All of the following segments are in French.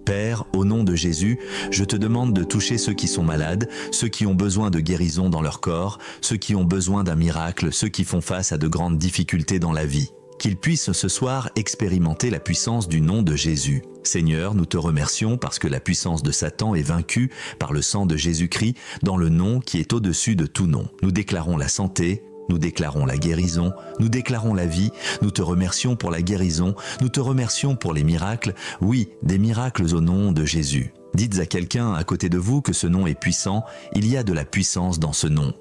Père, au nom de Jésus, je te demande de toucher ceux qui sont malades, ceux qui ont besoin de guérison dans leur corps, ceux qui ont besoin d'un miracle, ceux qui font face à de grandes difficultés dans la vie. Qu'ils puissent ce soir expérimenter la puissance du nom de Jésus. Seigneur, nous te remercions parce que la puissance de Satan est vaincue par le sang de Jésus-Christ dans le nom qui est au-dessus de tout nom. Nous déclarons la santé, nous déclarons la guérison, nous déclarons la vie, nous te remercions pour la guérison, nous te remercions pour les miracles, oui, des miracles au nom de Jésus. Dites à quelqu'un à côté de vous que ce nom est puissant, il y a de la puissance dans ce nom.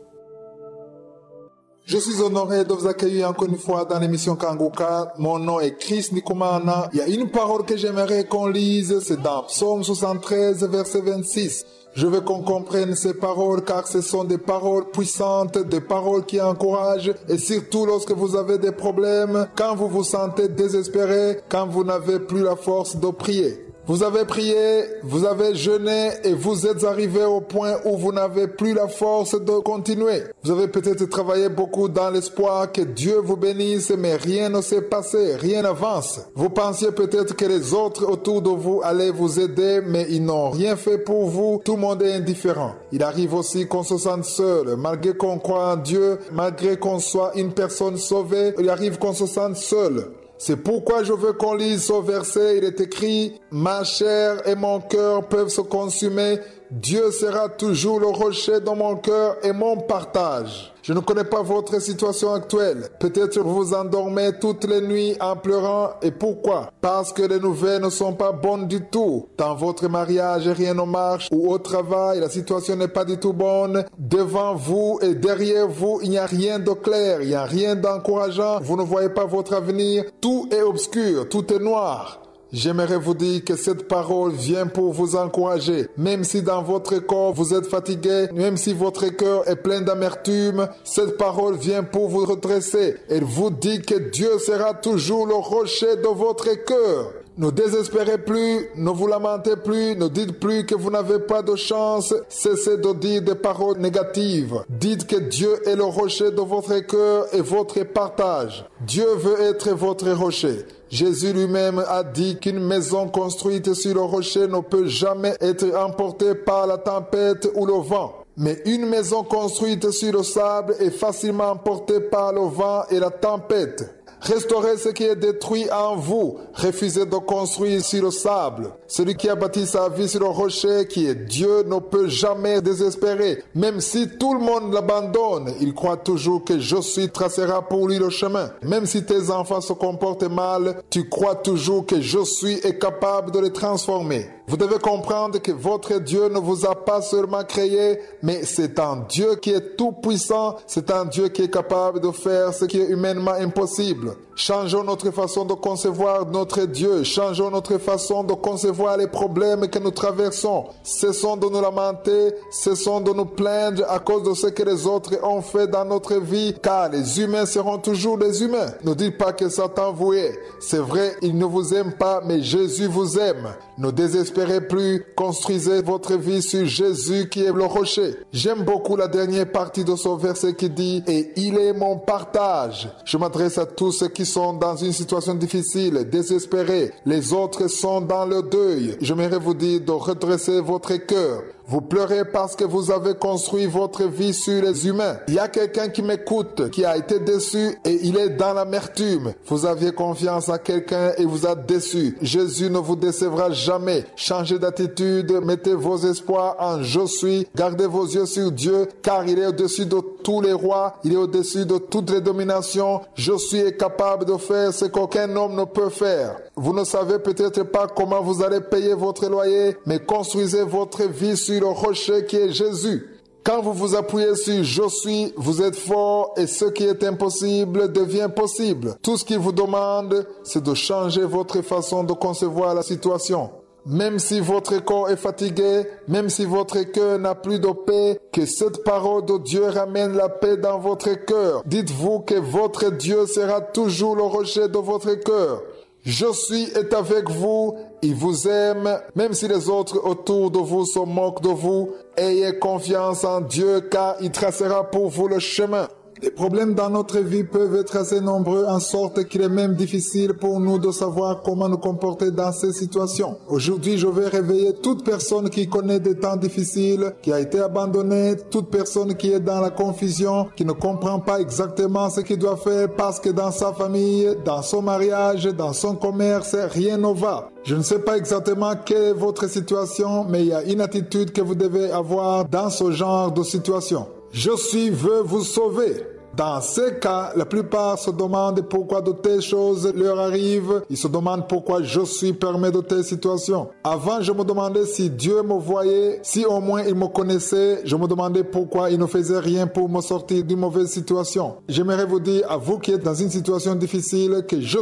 Je suis honoré de vous accueillir encore une fois dans l'émission Kanguka. Mon nom est Chris Nikumana. Il y a une parole que j'aimerais qu'on lise, c'est dans Psaume 73, verset 26. Je veux qu'on comprenne ces paroles car ce sont des paroles puissantes, des paroles qui encouragent et surtout lorsque vous avez des problèmes, quand vous vous sentez désespéré, quand vous n'avez plus la force de prier. Vous avez prié, vous avez jeûné et vous êtes arrivé au point où vous n'avez plus la force de continuer. Vous avez peut-être travaillé beaucoup dans l'espoir que Dieu vous bénisse, mais rien ne s'est passé, rien n'avance. Vous pensiez peut-être que les autres autour de vous allaient vous aider, mais ils n'ont rien fait pour vous. Tout le monde est indifférent. Il arrive aussi qu'on se sente seul, malgré qu'on croit en Dieu, malgré qu'on soit une personne sauvée, il arrive qu'on se sente seul. C'est pourquoi je veux qu'on lise ce verset. Il est écrit « Ma chair et mon cœur peuvent se consumer. Dieu sera toujours le rocher dans mon cœur et mon partage. » Je ne connais pas votre situation actuelle. Peut-être vous vous endormez toutes les nuits en pleurant. Et pourquoi? Parce que les nouvelles ne sont pas bonnes du tout. Dans votre mariage, rien ne marche. Ou au travail, la situation n'est pas du tout bonne. Devant vous et derrière vous, il n'y a rien de clair. Il n'y a rien d'encourageant. Vous ne voyez pas votre avenir. Tout est obscur. Tout est noir. J'aimerais vous dire que cette parole vient pour vous encourager. Même si dans votre corps vous êtes fatigué, même si votre cœur est plein d'amertume, cette parole vient pour vous redresser. Elle vous dit que Dieu sera toujours le rocher de votre cœur. Ne désespérez plus, ne vous lamentez plus, ne dites plus que vous n'avez pas de chance. Cessez de dire des paroles négatives. Dites que Dieu est le rocher de votre cœur et votre partage. Dieu veut être votre rocher. Jésus lui-même a dit qu'une maison construite sur le rocher ne peut jamais être emportée par la tempête ou le vent. Mais une maison construite sur le sable est facilement emportée par le vent et la tempête. Restaurez ce qui est détruit en vous. Refusez de construire sur le sable. Celui qui a bâti sa vie sur le rocher, qui est Dieu, ne peut jamais désespérer. Même si tout le monde l'abandonne, il croit toujours que je suis tracera pour lui le chemin. Même si tes enfants se comportent mal, tu crois toujours que je suis est capable de les transformer. Vous devez comprendre que votre Dieu ne vous a pas seulement créé, mais c'est un Dieu qui est tout puissant, c'est un Dieu qui est capable de faire ce qui est humainement impossible. Changeons notre façon de concevoir notre Dieu, changeons notre façon de concevoir les problèmes que nous traversons. Cessons de nous lamenter, cessons de nous plaindre à cause de ce que les autres ont fait dans notre vie, car les humains seront toujours des humains. Ne dites pas que Satan vous hait. C'est vrai, il ne vous aime pas, mais Jésus vous aime. Ne désespérez plus, construisez votre vie sur Jésus qui est le rocher. J'aime beaucoup la dernière partie de ce verset qui dit « Et il est mon partage ». Je m'adresse à tous ceux qui sont dans une situation difficile, désespérés. Les autres sont dans le deuil. J'aimerais vous dire de redresser votre cœur. Vous pleurez parce que vous avez construit votre vie sur les humains. Il y a quelqu'un qui m'écoute, qui a été déçu et il est dans l'amertume. Vous aviez confiance à quelqu'un et vous a déçu. Jésus ne vous décevra jamais. Changez d'attitude, mettez vos espoirs en je suis. Gardez vos yeux sur Dieu car il est au-dessus de tous les rois. Il est au-dessus de toutes les dominations. Je suis capable de faire ce qu'aucun homme ne peut faire. Vous ne savez peut-être pas comment vous allez payer votre loyer, mais construisez votre vie sur le rocher qui est Jésus. Quand vous vous appuyez sur je suis, vous êtes fort et ce qui est impossible devient possible. Tout ce qu'il vous demande, c'est de changer votre façon de concevoir la situation. Même si votre corps est fatigué, même si votre cœur n'a plus de paix, que cette parole de Dieu ramène la paix dans votre cœur. Dites-vous que votre Dieu sera toujours le rocher de votre cœur. Je suis est avec vous, il vous aime, même si les autres autour de vous se moquent de vous. Ayez confiance en Dieu car il tracera pour vous le chemin. Les problèmes dans notre vie peuvent être assez nombreux en sorte qu'il est même difficile pour nous de savoir comment nous comporter dans ces situations. Aujourd'hui, je vais réveiller toute personne qui connaît des temps difficiles, qui a été abandonnée, toute personne qui est dans la confusion, qui ne comprend pas exactement ce qu'il doit faire parce que dans sa famille, dans son mariage, dans son commerce, rien ne va. Je ne sais pas exactement quelle est votre situation, mais il y a une attitude que vous devez avoir dans ce genre de situation. Je veux vous sauver. Dans ces cas, la plupart se demandent pourquoi de telles choses leur arrivent. Ils se demandent pourquoi je suis permis de telles situations. Avant, je me demandais si Dieu me voyait, si au moins il me connaissait. Je me demandais pourquoi il ne faisait rien pour me sortir d'une mauvaise situation. J'aimerais vous dire, à vous qui êtes dans une situation difficile, que je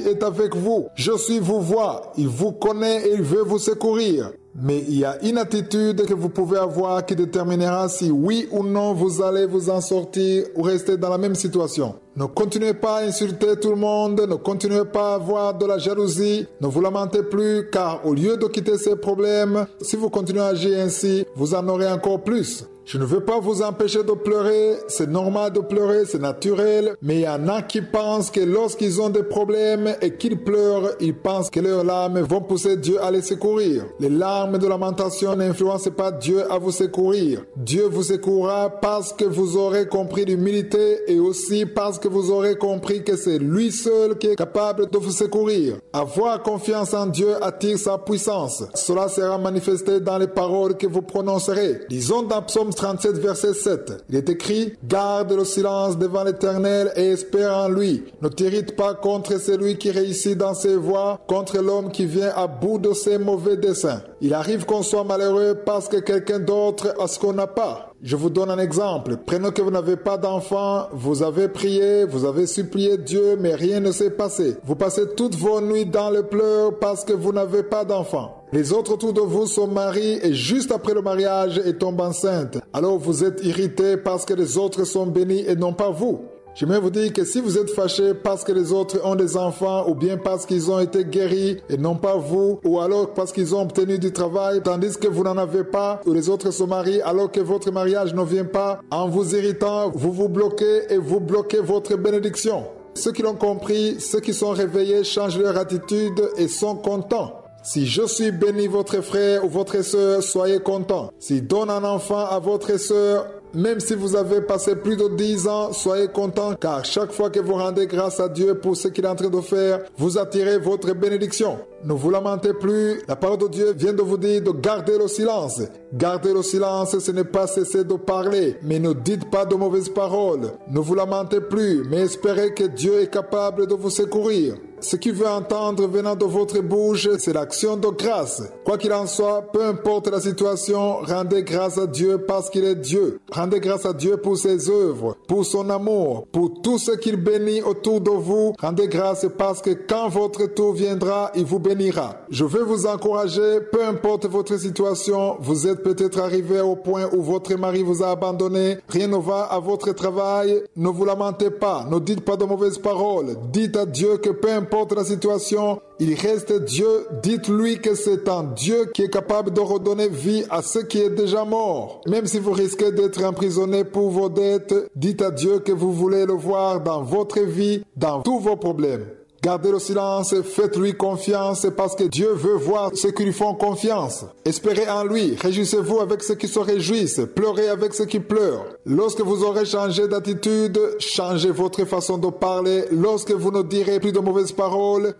est avec vous. Je vous vois. Il vous connaît et il veut vous secourir. Mais il y a une attitude que vous pouvez avoir qui déterminera si oui ou non vous allez vous en sortir ou rester dans la même situation. Ne continuez pas à insulter tout le monde, ne continuez pas à avoir de la jalousie, ne vous lamentez plus car au lieu de quitter ces problèmes, si vous continuez à agir ainsi, vous en aurez encore plus. Je ne veux pas vous empêcher de pleurer, c'est normal de pleurer, c'est naturel, mais il y en a qui pensent que lorsqu'ils ont des problèmes et qu'ils pleurent, ils pensent que leurs larmes vont pousser Dieu à les secourir. Les larmes de lamentation n'influencent pas Dieu à vous secourir. Dieu vous secourra parce que vous aurez compris l'humilité et aussi parce que vous aurez compris que c'est lui seul qui est capable de vous secourir. Avoir confiance en Dieu attire sa puissance. Cela sera manifesté dans les paroles que vous prononcerez. Disons dans Psaume 37, verset 7. Il est écrit, « Garde le silence devant l'Éternel et espère en lui. Ne t'irrite pas contre celui qui réussit dans ses voies, contre l'homme qui vient à bout de ses mauvais desseins. » Il arrive qu'on soit malheureux parce que quelqu'un d'autre a ce qu'on n'a pas. Je vous donne un exemple. Prenez que vous n'avez pas d'enfant, vous avez prié, vous avez supplié Dieu, mais rien ne s'est passé. Vous passez toutes vos nuits dans le pleurs parce que vous n'avez pas d'enfant. Les autres autour de vous sont mariés et juste après le mariage, ils tombent enceintes. Alors vous êtes irrité parce que les autres sont bénis et non pas vous. J'aimerais vous dire que si vous êtes fâché parce que les autres ont des enfants ou bien parce qu'ils ont été guéris et non pas vous, ou alors parce qu'ils ont obtenu du travail tandis que vous n'en avez pas, ou les autres se marient alors que votre mariage ne vient pas, en vous irritant, vous vous bloquez et vous bloquez votre bénédiction. Ceux qui l'ont compris, ceux qui sont réveillés changent leur attitude et sont contents. Si je suis béni votre frère ou votre sœur, soyez contents. S'il donne un enfant à votre sœur, même si vous avez passé plus de 10 ans, soyez contents car chaque fois que vous rendez grâce à Dieu pour ce qu'il est en train de faire, vous attirez votre bénédiction. Ne vous lamentez plus, la parole de Dieu vient de vous dire de garder le silence. Garder le silence, ce n'est pas cesser de parler, mais ne dites pas de mauvaises paroles. Ne vous lamentez plus, mais espérez que Dieu est capable de vous secourir. Ce qu'il veut entendre venant de votre bouche, c'est l'action de grâce. Quoi qu'il en soit, peu importe la situation, rendez grâce à Dieu parce qu'il est Dieu. Rendez grâce à Dieu pour ses œuvres, pour son amour, pour tout ce qu'il bénit autour de vous. Rendez grâce parce que quand votre tour viendra, il vous bénira. Je veux vous encourager, peu importe votre situation, vous êtes peut-être arrivé au point où votre mari vous a abandonné, rien ne va à votre travail, ne vous lamentez pas, ne dites pas de mauvaises paroles, dites à Dieu que peu importe la situation, il reste Dieu, dites-lui que c'est un Dieu qui est capable de redonner vie à ce qui est déjà mort. Même si vous risquez d'être emprisonné pour vos dettes, dites à Dieu que vous voulez le voir dans votre vie, dans tous vos problèmes. Gardez le silence, faites-lui confiance parce que Dieu veut voir ceux qui lui font confiance. Espérez en lui, réjouissez-vous avec ceux qui se réjouissent, pleurez avec ceux qui pleurent. Lorsque vous aurez changé d'attitude, changez votre façon de parler. Lorsque vous ne direz plus de mauvaises paroles,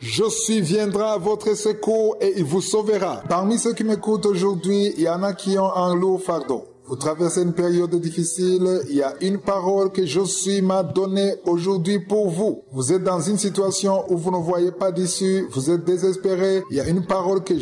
viendra à votre secours et il vous sauvera. Parmi ceux qui m'écoutent aujourd'hui, il y en a qui ont un lourd fardeau. Vous traversez une période difficile, il y a une parole que m'a donnée aujourd'hui pour vous. Vous êtes dans une situation où vous ne voyez pas d'issue, vous êtes désespéré, il y a une parole que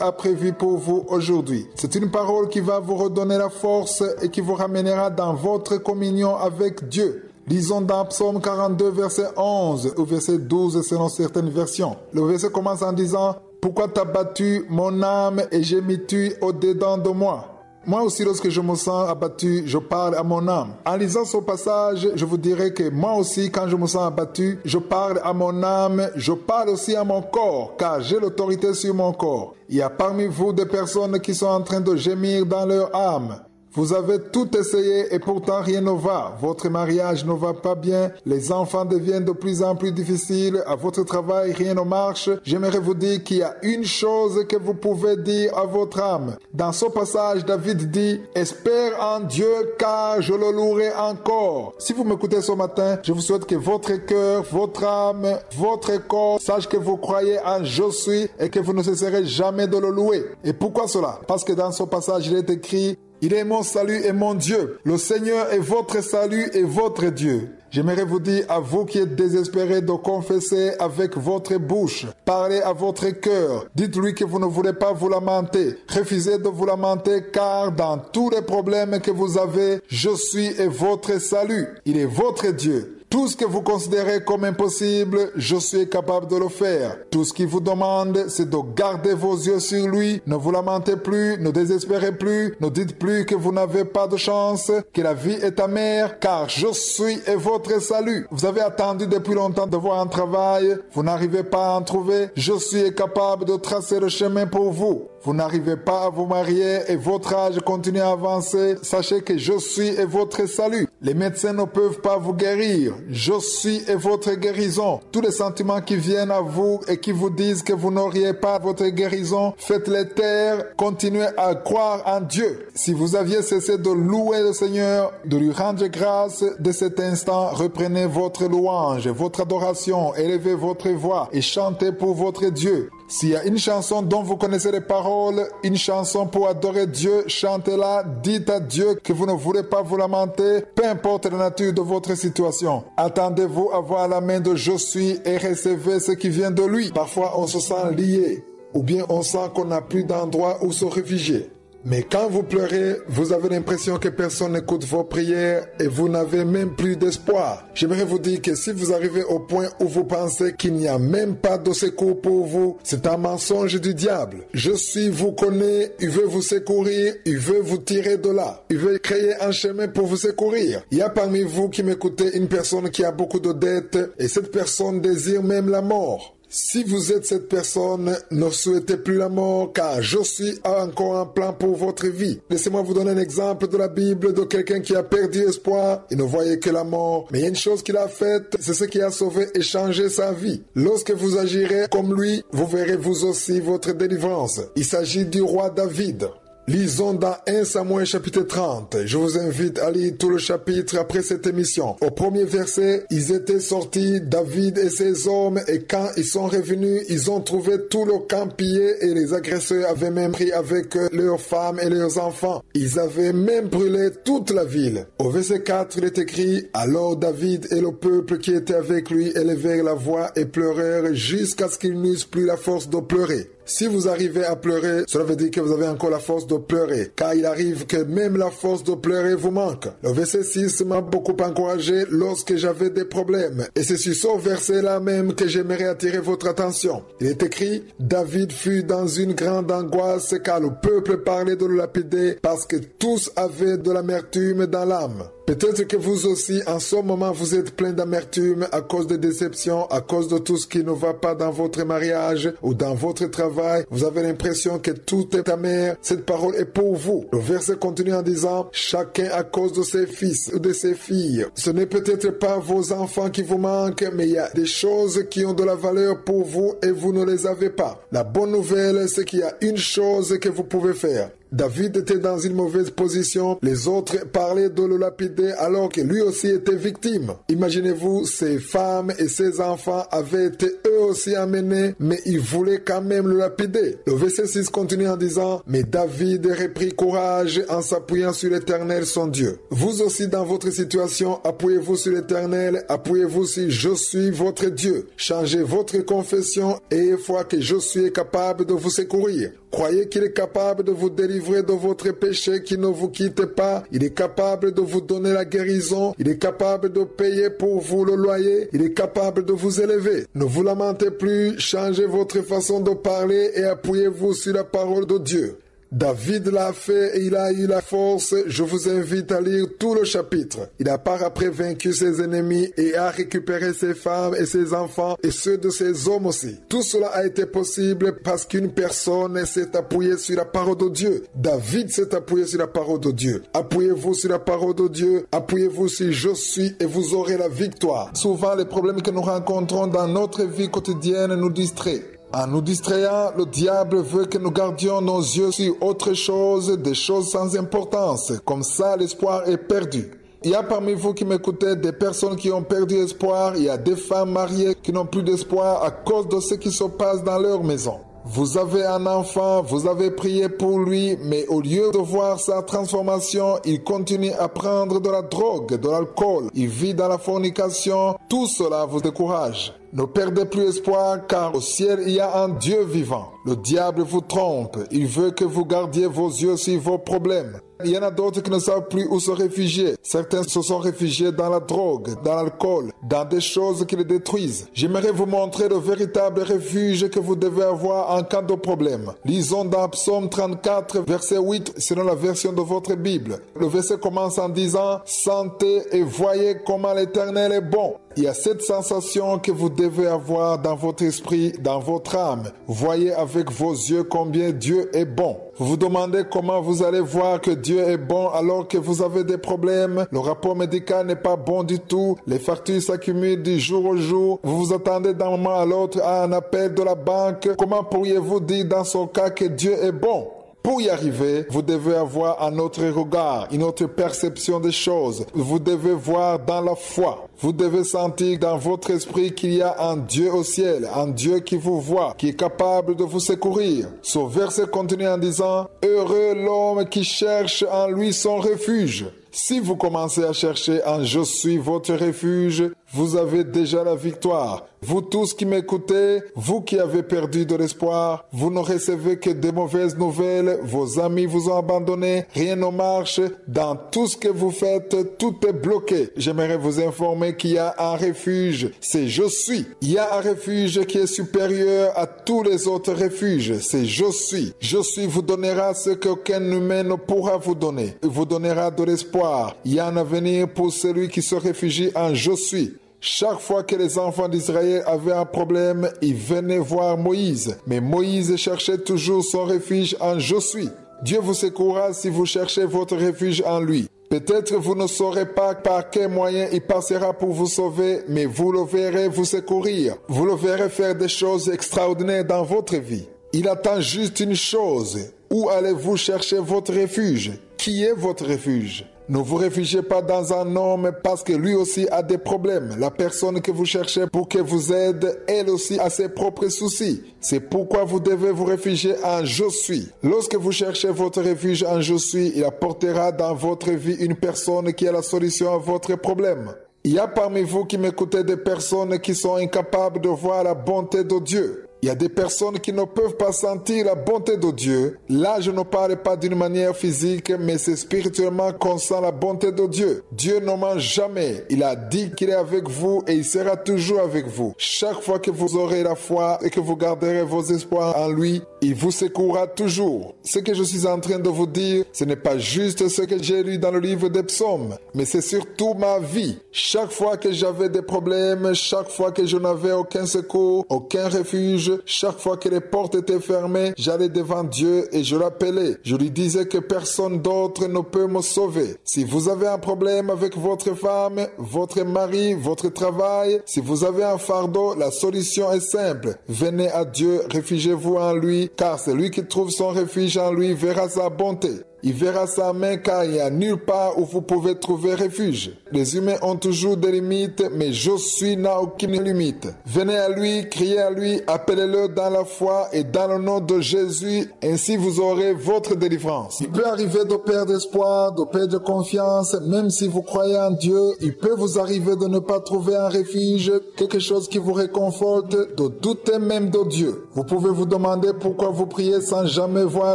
a prévue pour vous aujourd'hui. C'est une parole qui va vous redonner la force et qui vous ramènera dans votre communion avec Dieu. Lisons dans Psaume 42, verset 11 ou verset 12 selon certaines versions. Le verset commence en disant « Pourquoi t'as battu mon âme et gémis-tu au-dedans de moi ?» Moi aussi, lorsque je me sens abattu, je parle à mon âme. En lisant ce passage, je vous dirais que moi aussi, quand je me sens abattu, je parle à mon âme, je parle aussi à mon corps, car j'ai l'autorité sur mon corps. Il y a parmi vous des personnes qui sont en train de gémir dans leur âme. Vous avez tout essayé et pourtant rien ne va. Votre mariage ne va pas bien. Les enfants deviennent de plus en plus difficiles. À votre travail, rien ne marche. J'aimerais vous dire qu'il y a une chose que vous pouvez dire à votre âme. Dans ce passage, David dit « Espère en Dieu car je le louerai encore ». Si vous m'écoutez ce matin, je vous souhaite que votre cœur, votre âme, votre corps sache que vous croyez en « Je suis » et que vous ne cesserez jamais de le louer. Et pourquoi cela? Parce que dans ce passage, il est écrit « Il est mon salut et mon Dieu. Le Seigneur est votre salut et votre Dieu. » J'aimerais vous dire à vous qui êtes désespérés de confesser avec votre bouche. Parlez à votre cœur. Dites-lui que vous ne voulez pas vous lamenter. Refusez de vous lamenter car dans tous les problèmes que vous avez, je suis et votre salut. Il est votre Dieu. Tout ce que vous considérez comme impossible, je suis capable de le faire. Tout ce qu'il vous demande, c'est de garder vos yeux sur lui. Ne vous lamentez plus, ne désespérez plus, ne dites plus que vous n'avez pas de chance, que la vie est amère, car je suis et votre salut. Vous avez attendu depuis longtemps de voir un travail, vous n'arrivez pas à en trouver. Je suis capable de tracer le chemin pour vous. Vous n'arrivez pas à vous marier et votre âge continue à avancer. Sachez que je suis et votre salut. Les médecins ne peuvent pas vous guérir. Je suis et votre guérison. Tous les sentiments qui viennent à vous et qui vous disent que vous n'auriez pas votre guérison, faites-les taire. Continuez à croire en Dieu. Si vous aviez cessé de louer le Seigneur, de lui rendre grâce, de cet instant, reprenez votre louange, votre adoration, élevez votre voix et chantez pour votre Dieu. S'il y a une chanson dont vous connaissez les paroles, une chanson pour adorer Dieu, chantez-la, dites à Dieu que vous ne voulez pas vous lamenter, peu importe la nature de votre situation. Attendez-vous à voir la main de Je suis et recevez ce qui vient de lui. Parfois, on se sent lié, ou bien on sent qu'on n'a plus d'endroit où se réfugier. Mais quand vous pleurez, vous avez l'impression que personne n'écoute vos prières et vous n'avez même plus d'espoir. J'aimerais vous dire que si vous arrivez au point où vous pensez qu'il n'y a même pas de secours pour vous, c'est un mensonge du diable. Je suis vous connaît, il veut vous secourir, il veut vous tirer de là. Il veut créer un chemin pour vous secourir. Il y a parmi vous qui m'écoutez une personne qui a beaucoup de dettes et cette personne désire même la mort. Si vous êtes cette personne, ne souhaitez plus la mort car je suis encore un plan pour votre vie. Laissez-moi vous donner un exemple de la Bible de quelqu'un qui a perdu espoir et ne voyait que la mort. Mais il y a une chose qu'il a faite, c'est ce qui a sauvé et changé sa vie. Lorsque vous agirez comme lui, vous verrez vous aussi votre délivrance. Il s'agit du roi David. Lisons dans 1 Samuel chapitre 30. Je vous invite à lire tout le chapitre après cette émission. Au premier verset, ils étaient sortis, David et ses hommes, et quand ils sont revenus, ils ont trouvé tout le camp pillé et les agresseurs avaient même pris avec eux leurs femmes et leurs enfants. Ils avaient même brûlé toute la ville. Au verset 4, il est écrit, alors David et le peuple qui était avec lui élevèrent la voix et pleurèrent jusqu'à ce qu'ils n'eussent plus la force de pleurer. Si vous arrivez à pleurer, cela veut dire que vous avez encore la force de pleurer, car il arrive que même la force de pleurer vous manque. Le verset 6 m'a beaucoup encouragé lorsque j'avais des problèmes, et c'est sur ce verset-là même que j'aimerais attirer votre attention. Il est écrit, David fut dans une grande angoisse car le peuple parlait de le lapider parce que tous avaient de l'amertume dans l'âme. Peut-être que vous aussi, en ce moment, vous êtes plein d'amertume à cause de déceptions, à cause de tout ce qui ne va pas dans votre mariage ou dans votre travail. Vous avez l'impression que tout est amer. Cette parole est pour vous. Le verset continue en disant, chacun à cause de ses fils ou de ses filles. Ce n'est peut-être pas vos enfants qui vous manquent, mais il y a des choses qui ont de la valeur pour vous et vous ne les avez pas. La bonne nouvelle, c'est qu'il y a une chose que vous pouvez faire. David était dans une mauvaise position. Les autres parlaient de le lapider alors que lui aussi était victime. Imaginez-vous, ses femmes et ses enfants avaient été eux aussi amenés, mais ils voulaient quand même le lapider. Le verset 6 continue en disant, mais David reprit courage en s'appuyant sur l'Éternel son Dieu. Vous aussi dans votre situation, appuyez-vous sur l'Éternel, appuyez-vous sur je suis votre Dieu. Changez votre confession et ayez foi que je suis capable de vous secourir. Croyez qu'il est capable de vous délivrer de votre péché qui ne vous quitte pas. Il est capable de vous donner la guérison. Il est capable de payer pour vous le loyer. Il est capable de vous élever. Ne vous lamentez plus. Changez votre façon de parler et appuyez-vous sur la parole de Dieu. David l'a fait et il a eu la force. Je vous invite à lire tout le chapitre. Il a par après vaincu ses ennemis et a récupéré ses femmes et ses enfants et ceux de ses hommes aussi. Tout cela a été possible parce qu'une personne s'est appuyée sur la parole de Dieu. David s'est appuyé sur la parole de Dieu. Appuyez-vous sur la parole de Dieu. Appuyez-vous sur je suis et vous aurez la victoire. Souvent, les problèmes que nous rencontrons dans notre vie quotidienne nous distraient. En nous distrayant, le diable veut que nous gardions nos yeux sur autre chose, des choses sans importance. Comme ça, l'espoir est perdu. Il y a parmi vous qui m'écoutez des personnes qui ont perdu espoir. Il y a des femmes mariées qui n'ont plus d'espoir à cause de ce qui se passe dans leur maison. Vous avez un enfant, vous avez prié pour lui, mais au lieu de voir sa transformation, il continue à prendre de la drogue, de l'alcool. Il vit dans la fornication. Tout cela vous décourage. Ne perdez plus espoir car au ciel il y a un Dieu vivant. Le diable vous trompe. Il veut que vous gardiez vos yeux sur vos problèmes. Il y en a d'autres qui ne savent plus où se réfugier. Certains se sont réfugiés dans la drogue, dans l'alcool, dans des choses qui les détruisent. J'aimerais vous montrer le véritable refuge que vous devez avoir en cas de problème. Lisons dans Psaume 34, verset 8, selon la version de votre Bible. Le verset commence en disant « Sentez et voyez comment l'Éternel est bon ». Il y a cette sensation que vous devez avoir dans votre esprit, dans votre âme. Voyez avec vos yeux combien Dieu est bon. Vous vous demandez comment vous allez voir que Dieu est bon alors que vous avez des problèmes. Le rapport médical n'est pas bon du tout. Les factures s'accumulent du jour au jour. Vous vous attendez d'un moment à l'autre à un appel de la banque. Comment pourriez-vous dire dans ce cas que Dieu est bon? Pour y arriver, vous devez avoir un autre regard, une autre perception des choses. Vous devez voir dans la foi. Vous devez sentir dans votre esprit qu'il y a un Dieu au ciel, un Dieu qui vous voit, qui est capable de vous secourir. Ce verset continue en disant « Heureux l'homme qui cherche en lui son refuge ». Si vous commencez à chercher en « Je suis votre refuge », vous avez déjà la victoire. Vous tous qui m'écoutez, vous qui avez perdu de l'espoir, vous ne recevez que de mauvaises nouvelles, vos amis vous ont abandonné, rien ne marche, dans tout ce que vous faites, tout est bloqué. J'aimerais vous informer qu'il y a un refuge, c'est « Je suis ». Il y a un refuge qui est supérieur à tous les autres refuges, c'est « Je suis ». « Je suis » vous donnera ce qu'aucun humain ne pourra vous donner. Il vous donnera de l'espoir. Il y a un avenir pour celui qui se réfugie en « Je suis ». Chaque fois que les enfants d'Israël avaient un problème, ils venaient voir Moïse. Mais Moïse cherchait toujours son refuge en « Je suis ». Dieu vous secourra si vous cherchez votre refuge en lui. Peut-être vous ne saurez pas par quel moyen il passera pour vous sauver, mais vous le verrez vous secourir. Vous le verrez faire des choses extraordinaires dans votre vie. Il attend juste une chose. Où allez-vous chercher votre refuge? Qui est votre refuge? Ne vous réfugiez pas dans un homme parce que lui aussi a des problèmes. La personne que vous cherchez pour que vous aide, elle aussi a ses propres soucis. C'est pourquoi vous devez vous réfugier en « Je suis ». Lorsque vous cherchez votre refuge en « Je suis », il apportera dans votre vie une personne qui a la solution à votre problème. Il y a parmi vous qui m'écoutez des personnes qui sont incapables de voir la bonté de Dieu. Il y a des personnes qui ne peuvent pas sentir la bonté de Dieu. Là, je ne parle pas d'une manière physique, mais c'est spirituellement qu'on sent la bonté de Dieu. Dieu ne ment jamais. Il a dit qu'il est avec vous et il sera toujours avec vous. Chaque fois que vous aurez la foi et que vous garderez vos espoirs en lui, il vous secourra toujours. Ce que je suis en train de vous dire, ce n'est pas juste ce que j'ai lu dans le livre des psaumes, mais c'est surtout ma vie. Chaque fois que j'avais des problèmes, chaque fois que je n'avais aucun secours, aucun refuge, chaque fois que les portes étaient fermées, j'allais devant Dieu et je l'appelais. Je lui disais que personne d'autre ne peut me sauver. Si vous avez un problème avec votre femme, votre mari, votre travail, si vous avez un fardeau, la solution est simple. Venez à Dieu, réfugiez-vous en lui, car celui qui trouve son refuge en lui verra sa bonté. Il verra sa main car il n'y a nulle part où vous pouvez trouver refuge. Les humains ont toujours des limites, mais Je suis n'a aucune limite. Venez à lui, criez à lui, appelez-le dans la foi et dans le nom de Jésus, ainsi vous aurez votre délivrance. Il peut arriver de perdre espoir, de perdre confiance, même si vous croyez en Dieu, il peut vous arriver de ne pas trouver un refuge, quelque chose qui vous réconforte, de douter même de Dieu. Vous pouvez vous demander pourquoi vous priez sans jamais voir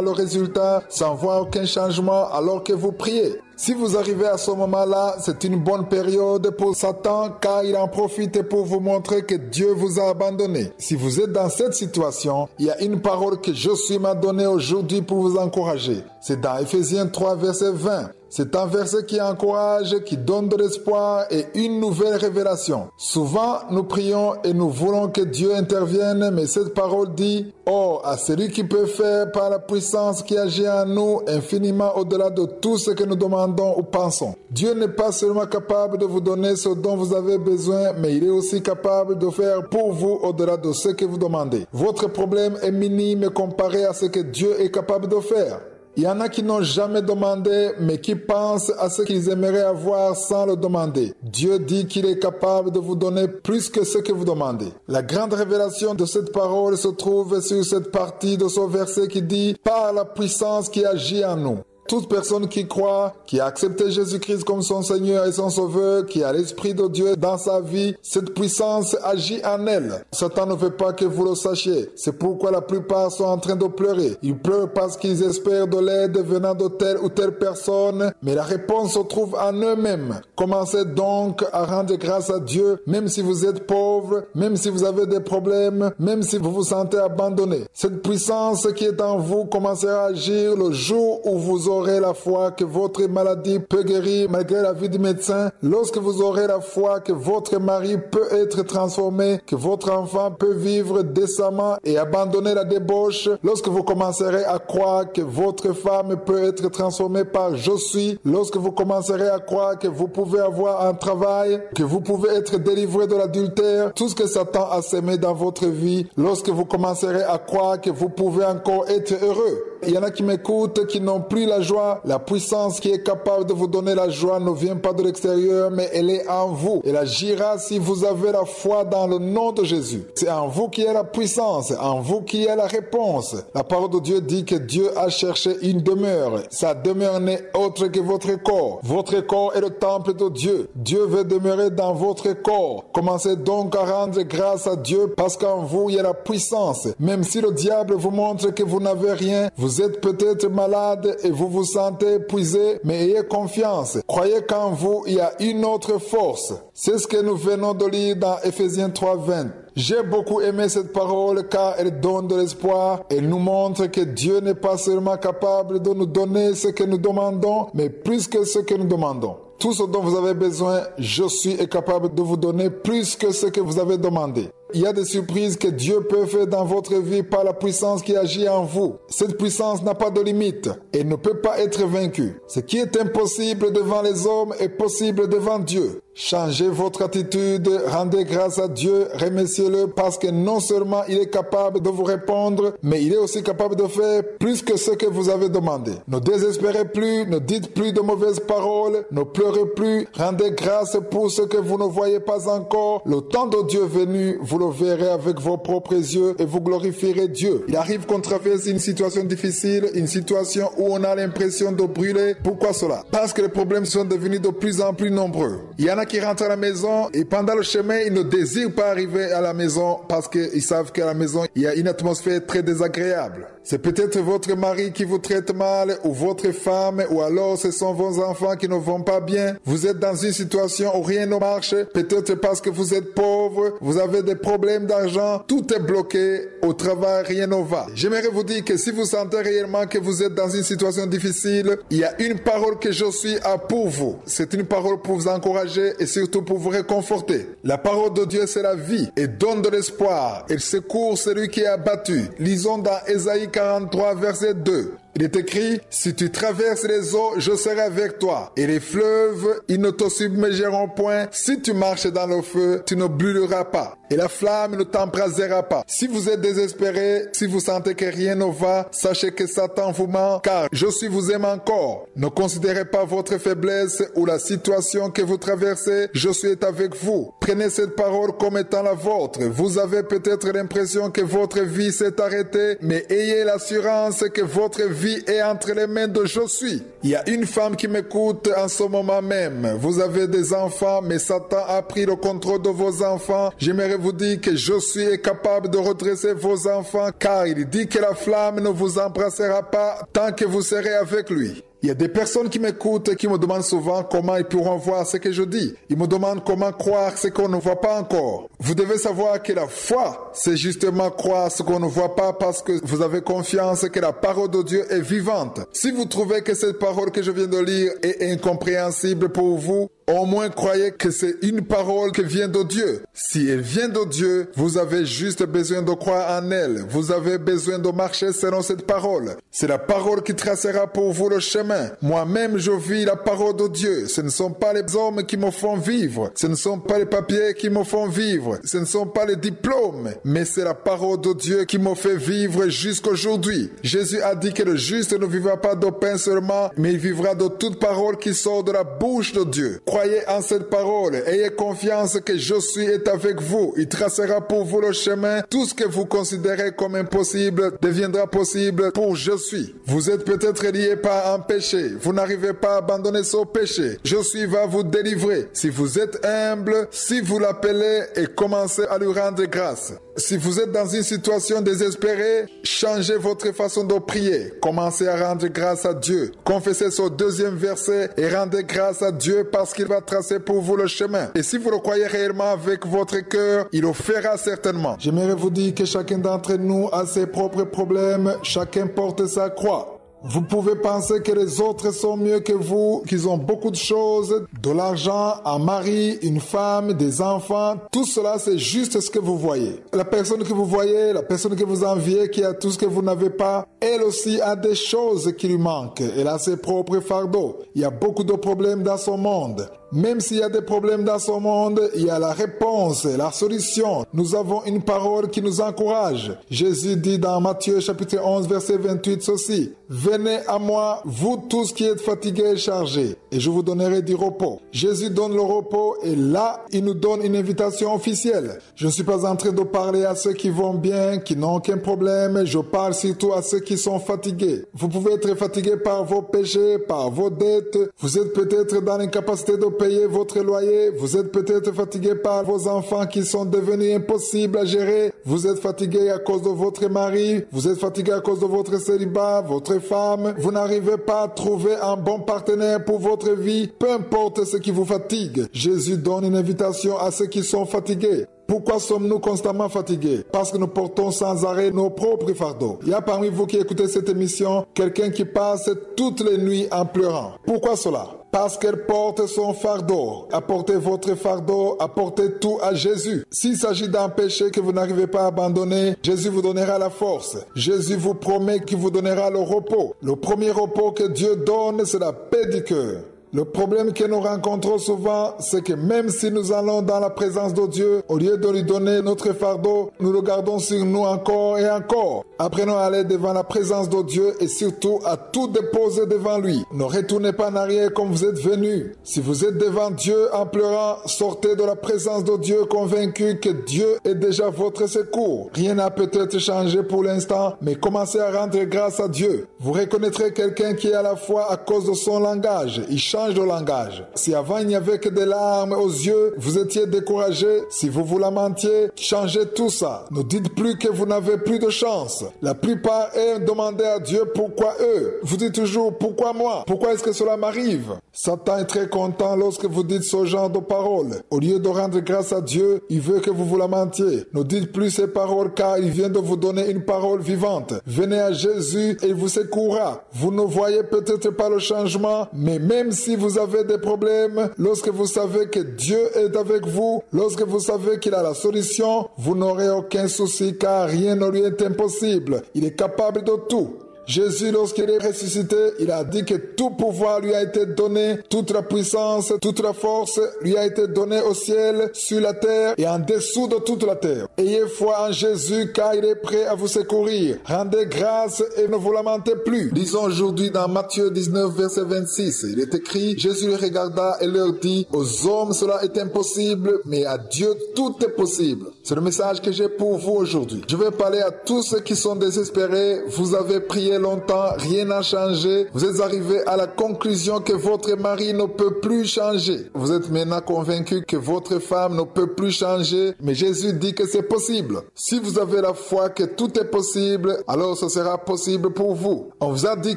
le résultat, sans voir aucun changement alors que vous priez. Si vous arrivez à ce moment-là, c'est une bonne période pour Satan car il en profite pour vous montrer que Dieu vous a abandonné. Si vous êtes dans cette situation, il y a une parole que Josué m'a donnée aujourd'hui pour vous encourager. C'est dans Ephésiens 3, verset 20. C'est un verset qui encourage, qui donne de l'espoir et une nouvelle révélation. Souvent, nous prions et nous voulons que Dieu intervienne, mais cette parole dit « Oh, à celui qui peut faire par la puissance qui agit en nous infiniment au-delà de tout ce que nous demandons ou pensons. » Dieu n'est pas seulement capable de vous donner ce dont vous avez besoin, mais il est aussi capable de faire pour vous au-delà de ce que vous demandez. Votre problème est minime comparé à ce que Dieu est capable de faire. Il y en a qui n'ont jamais demandé, mais qui pensent à ce qu'ils aimeraient avoir sans le demander. Dieu dit qu'il est capable de vous donner plus que ce que vous demandez. La grande révélation de cette parole se trouve sur cette partie de ce verset qui dit « Par la puissance qui agit en nous ». Toute personne qui croit, qui a accepté Jésus-Christ comme son Seigneur et son Sauveur, qui a l'Esprit de Dieu dans sa vie, cette puissance agit en elle. Satan ne veut pas que vous le sachiez. C'est pourquoi la plupart sont en train de pleurer. Ils pleurent parce qu'ils espèrent de l'aide venant de telle ou telle personne, mais la réponse se trouve en eux-mêmes. Commencez donc à rendre grâce à Dieu, même si vous êtes pauvre, même si vous avez des problèmes, même si vous vous sentez abandonné. Cette puissance qui est en vous commencera à agir le jour où vous aurez la foi que votre maladie peut guérir malgré l'avis du médecin, lorsque vous aurez la foi que votre mari peut être transformé, que votre enfant peut vivre décemment et abandonner la débauche, lorsque vous commencerez à croire que votre femme peut être transformée par je suis, lorsque vous commencerez à croire que vous pouvez avoir un travail, que vous pouvez être délivré de l'adultère, tout ce que Satan a semé dans votre vie, lorsque vous commencerez à croire que vous pouvez encore être heureux. Il y en a qui m'écoutent, qui n'ont plus la joie. La puissance qui est capable de vous donner la joie ne vient pas de l'extérieur, mais elle est en vous. Elle agira si vous avez la foi dans le nom de Jésus. C'est en vous qui est la puissance, en vous qui est la réponse. La parole de Dieu dit que Dieu a cherché une demeure. Sa demeure n'est autre que votre corps. Votre corps est le temple de Dieu. Dieu veut demeurer dans votre corps. Commencez donc à rendre grâce à Dieu parce qu'en vous il y a la puissance. Même si le diable vous montre que vous n'avez rien, vous êtes peut-être malade et vous vous sentez épuisé, mais ayez confiance. Croyez qu'en vous, il y a une autre force. C'est ce que nous venons de lire dans Ephésiens 3, 20. J'ai beaucoup aimé cette parole car elle donne de l'espoir. Elle nous montre que Dieu n'est pas seulement capable de nous donner ce que nous demandons, mais plus que ce que nous demandons. Tout ce dont vous avez besoin, je suis capable de vous donner plus que ce que vous avez demandé. Il y a des surprises que Dieu peut faire dans votre vie par la puissance qui agit en vous. Cette puissance n'a pas de limite et ne peut pas être vaincue. Ce qui est impossible devant les hommes est possible devant Dieu. Changez votre attitude, rendez grâce à Dieu, remerciez-le parce que non seulement il est capable de vous répondre, mais il est aussi capable de faire plus que ce que vous avez demandé. Ne désespérez plus, ne dites plus de mauvaises paroles, ne pleurez plus, rendez grâce pour ce que vous ne voyez pas encore. Le temps de Dieu venu, vous le verrez avec vos propres yeux et vous glorifierez Dieu. Il arrive qu'on traverse une situation difficile, une situation où on a l'impression de brûler. Pourquoi cela? Parce que les problèmes sont devenus de plus en plus nombreux. Il y en a qui rentrent à la maison et pendant le chemin, ils ne désirent pas arriver à la maison parce qu'ils savent qu'à la maison, il y a une atmosphère très désagréable. C'est peut-être votre mari qui vous traite mal ou votre femme ou alors ce sont vos enfants qui ne vont pas bien. Vous êtes dans une situation où rien ne marche, peut-être parce que vous êtes pauvre, vous avez des problèmes d'argent, tout est bloqué, au travail rien ne va. J'aimerais vous dire que si vous sentez réellement que vous êtes dans une situation difficile, il y a une parole que je suis à pour vous. C'est une parole pour vous encourager et surtout pour vous réconforter. La parole de Dieu c'est la vie et donne de l'espoir. Elle secourt celui qui est abattu. Lisons dans Ésaïe 43 verset 2. Il est écrit, si tu traverses les eaux, je serai avec toi. Et les fleuves, ils ne te submergeront point. Si tu marches dans le feu, tu ne brûleras pas. Et la flamme ne t'embrasera pas. Si vous êtes désespéré, si vous sentez que rien ne va, sachez que Satan vous ment, car je suis vous aime encore. Ne considérez pas votre faiblesse ou la situation que vous traversez. Je suis avec vous. Prenez cette parole comme étant la vôtre. Vous avez peut-être l'impression que votre vie s'est arrêtée, mais ayez l'assurance que votre vie est entre les mains de je suis. Il y a une femme qui m'écoute en ce moment même. Vous avez des enfants, mais Satan a pris le contrôle de vos enfants. J'aimerais vous dire que je suis capable de redresser vos enfants, car il dit que la flamme ne vous embrassera pas tant que vous serez avec lui. Il y a des personnes qui m'écoutent, qui me demandent souvent comment ils pourront voir ce que je dis. Ils me demandent comment croire ce qu'on ne voit pas encore. Vous devez savoir que la foi, c'est justement croire ce qu'on ne voit pas parce que vous avez confiance que la parole de Dieu est vivante. Si vous trouvez que cette parole que je viens de lire est incompréhensible pour vous, au moins croyez que c'est une parole qui vient de Dieu. Si elle vient de Dieu, vous avez juste besoin de croire en elle. Vous avez besoin de marcher selon cette parole. C'est la parole qui tracera pour vous le chemin. Moi-même, je vis la parole de Dieu. Ce ne sont pas les hommes qui me font vivre. Ce ne sont pas les papiers qui me font vivre. Ce ne sont pas les diplômes. Mais c'est la parole de Dieu qui me fait vivre jusqu'aujourd'hui. Jésus a dit que le juste ne vivra pas de pain seulement, mais il vivra de toute parole qui sort de la bouche de Dieu. Croyez en cette parole. Ayez confiance que je suis est avec vous. Il tracera pour vous le chemin. Tout ce que vous considérez comme impossible deviendra possible pour je suis. Vous êtes peut-être lié par un péché. Vous n'arrivez pas à abandonner ce péché. Je suis va vous délivrer. Si vous êtes humble, si vous l'appelez et commencez à lui rendre grâce. Si vous êtes dans une situation désespérée, changez votre façon de prier. Commencez à rendre grâce à Dieu. Confessez ce deuxième verset et rendez grâce à Dieu parce qu'il va tracer pour vous le chemin. Et si vous le croyez réellement avec votre cœur, il le fera certainement. J'aimerais vous dire que chacun d'entre nous a ses propres problèmes. Chacun porte sa croix. Vous pouvez penser que les autres sont mieux que vous, qu'ils ont beaucoup de choses, de l'argent, un mari, une femme, des enfants. Tout cela, c'est juste ce que vous voyez. La personne que vous voyez, la personne que vous enviez, qui a tout ce que vous n'avez pas, elle aussi a des choses qui lui manquent. Elle a ses propres fardeaux. Il y a beaucoup de problèmes dans son monde. Même s'il y a des problèmes dans son monde, il y a la réponse, la solution. Nous avons une parole qui nous encourage. Jésus dit dans Matthieu chapitre 11 verset 28 ceci: « Venez à moi, vous tous qui êtes fatigués et chargés, et je vous donnerai du repos. » Jésus donne le repos et là, il nous donne une invitation officielle. Je ne suis pas en train de parler à ceux qui vont bien, qui n'ont aucun problème. Je parle surtout à ceux qui sont fatigués. Vous pouvez être fatigué par vos péchés, par vos dettes. Vous êtes peut-être dans l'incapacité de payer votre loyer. Vous êtes peut-être fatigué par vos enfants qui sont devenus impossibles à gérer. Vous êtes fatigué à cause de votre mari. Vous êtes fatigué à cause de votre célibat, votre femme. Vous n'arrivez pas à trouver un bon partenaire pour votre vie. Peu importe ce qui vous fatigue. Jésus donne une invitation à ceux qui sont fatigués. Pourquoi sommes-nous constamment fatigués? Parce que nous portons sans arrêt nos propres fardeaux. Il y a parmi vous qui écoutez cette émission quelqu'un qui passe toutes les nuits en pleurant. Pourquoi cela? Parce qu'elle porte son fardeau. Apportez votre fardeau, apportez tout à Jésus. S'il s'agit d'un péché que vous n'arrivez pas à abandonner, Jésus vous donnera la force. Jésus vous promet qu'il vous donnera le repos. Le premier repos que Dieu donne, c'est la paix du cœur. Le problème que nous rencontrons souvent, c'est que même si nous allons dans la présence de Dieu, au lieu de lui donner notre fardeau, nous le gardons sur nous encore et encore. Apprenons à aller devant la présence de Dieu et surtout à tout déposer devant lui. Ne retournez pas en arrière comme vous êtes venus. Si vous êtes devant Dieu en pleurant, sortez de la présence de Dieu convaincu que Dieu est déjà votre secours. Rien n'a peut-être changé pour l'instant, mais commencez à rendre grâce à Dieu. Vous reconnaîtrez quelqu'un qui est à la foi à cause de son langage. Il change de langage. Si avant il n'y avait que des larmes aux yeux, vous étiez découragé, si vous vous lamentiez, changez tout ça. Ne dites plus que vous n'avez plus de chance. La plupart aiment demander à Dieu pourquoi eux. Vous dites toujours pourquoi moi? Pourquoi est-ce que cela m'arrive? Satan est très content lorsque vous dites ce genre de paroles. Au lieu de rendre grâce à Dieu, il veut que vous vous lamentiez. Ne dites plus ces paroles car il vient de vous donner une parole vivante. Venez à Jésus et il vous secourra. Vous ne voyez peut-être pas le changement, mais même si vous avez des problèmes, lorsque vous savez que Dieu est avec vous, lorsque vous savez qu'il a la solution, vous n'aurez aucun souci car rien ne lui est impossible. Il est capable de tout. Jésus, lorsqu'il est ressuscité, il a dit que tout pouvoir lui a été donné, toute la puissance, toute la force lui a été donnée au ciel, sur la terre et en dessous de toute la terre. Ayez foi en Jésus car il est prêt à vous secourir. Rendez grâce et ne vous lamentez plus. Lisons aujourd'hui dans Matthieu 19, verset 26. Il est écrit, Jésus les regarda et leur dit, aux hommes cela est impossible, mais à Dieu tout est possible. C'est le message que j'ai pour vous aujourd'hui. Je vais parler à tous ceux qui sont désespérés. Vous avez prié longtemps, rien n'a changé. Vous êtes arrivé à la conclusion que votre mari ne peut plus changer. Vous êtes maintenant convaincu que votre femme ne peut plus changer, mais Jésus dit que c'est possible. Si vous avez la foi que tout est possible, alors ce sera possible pour vous. On vous a dit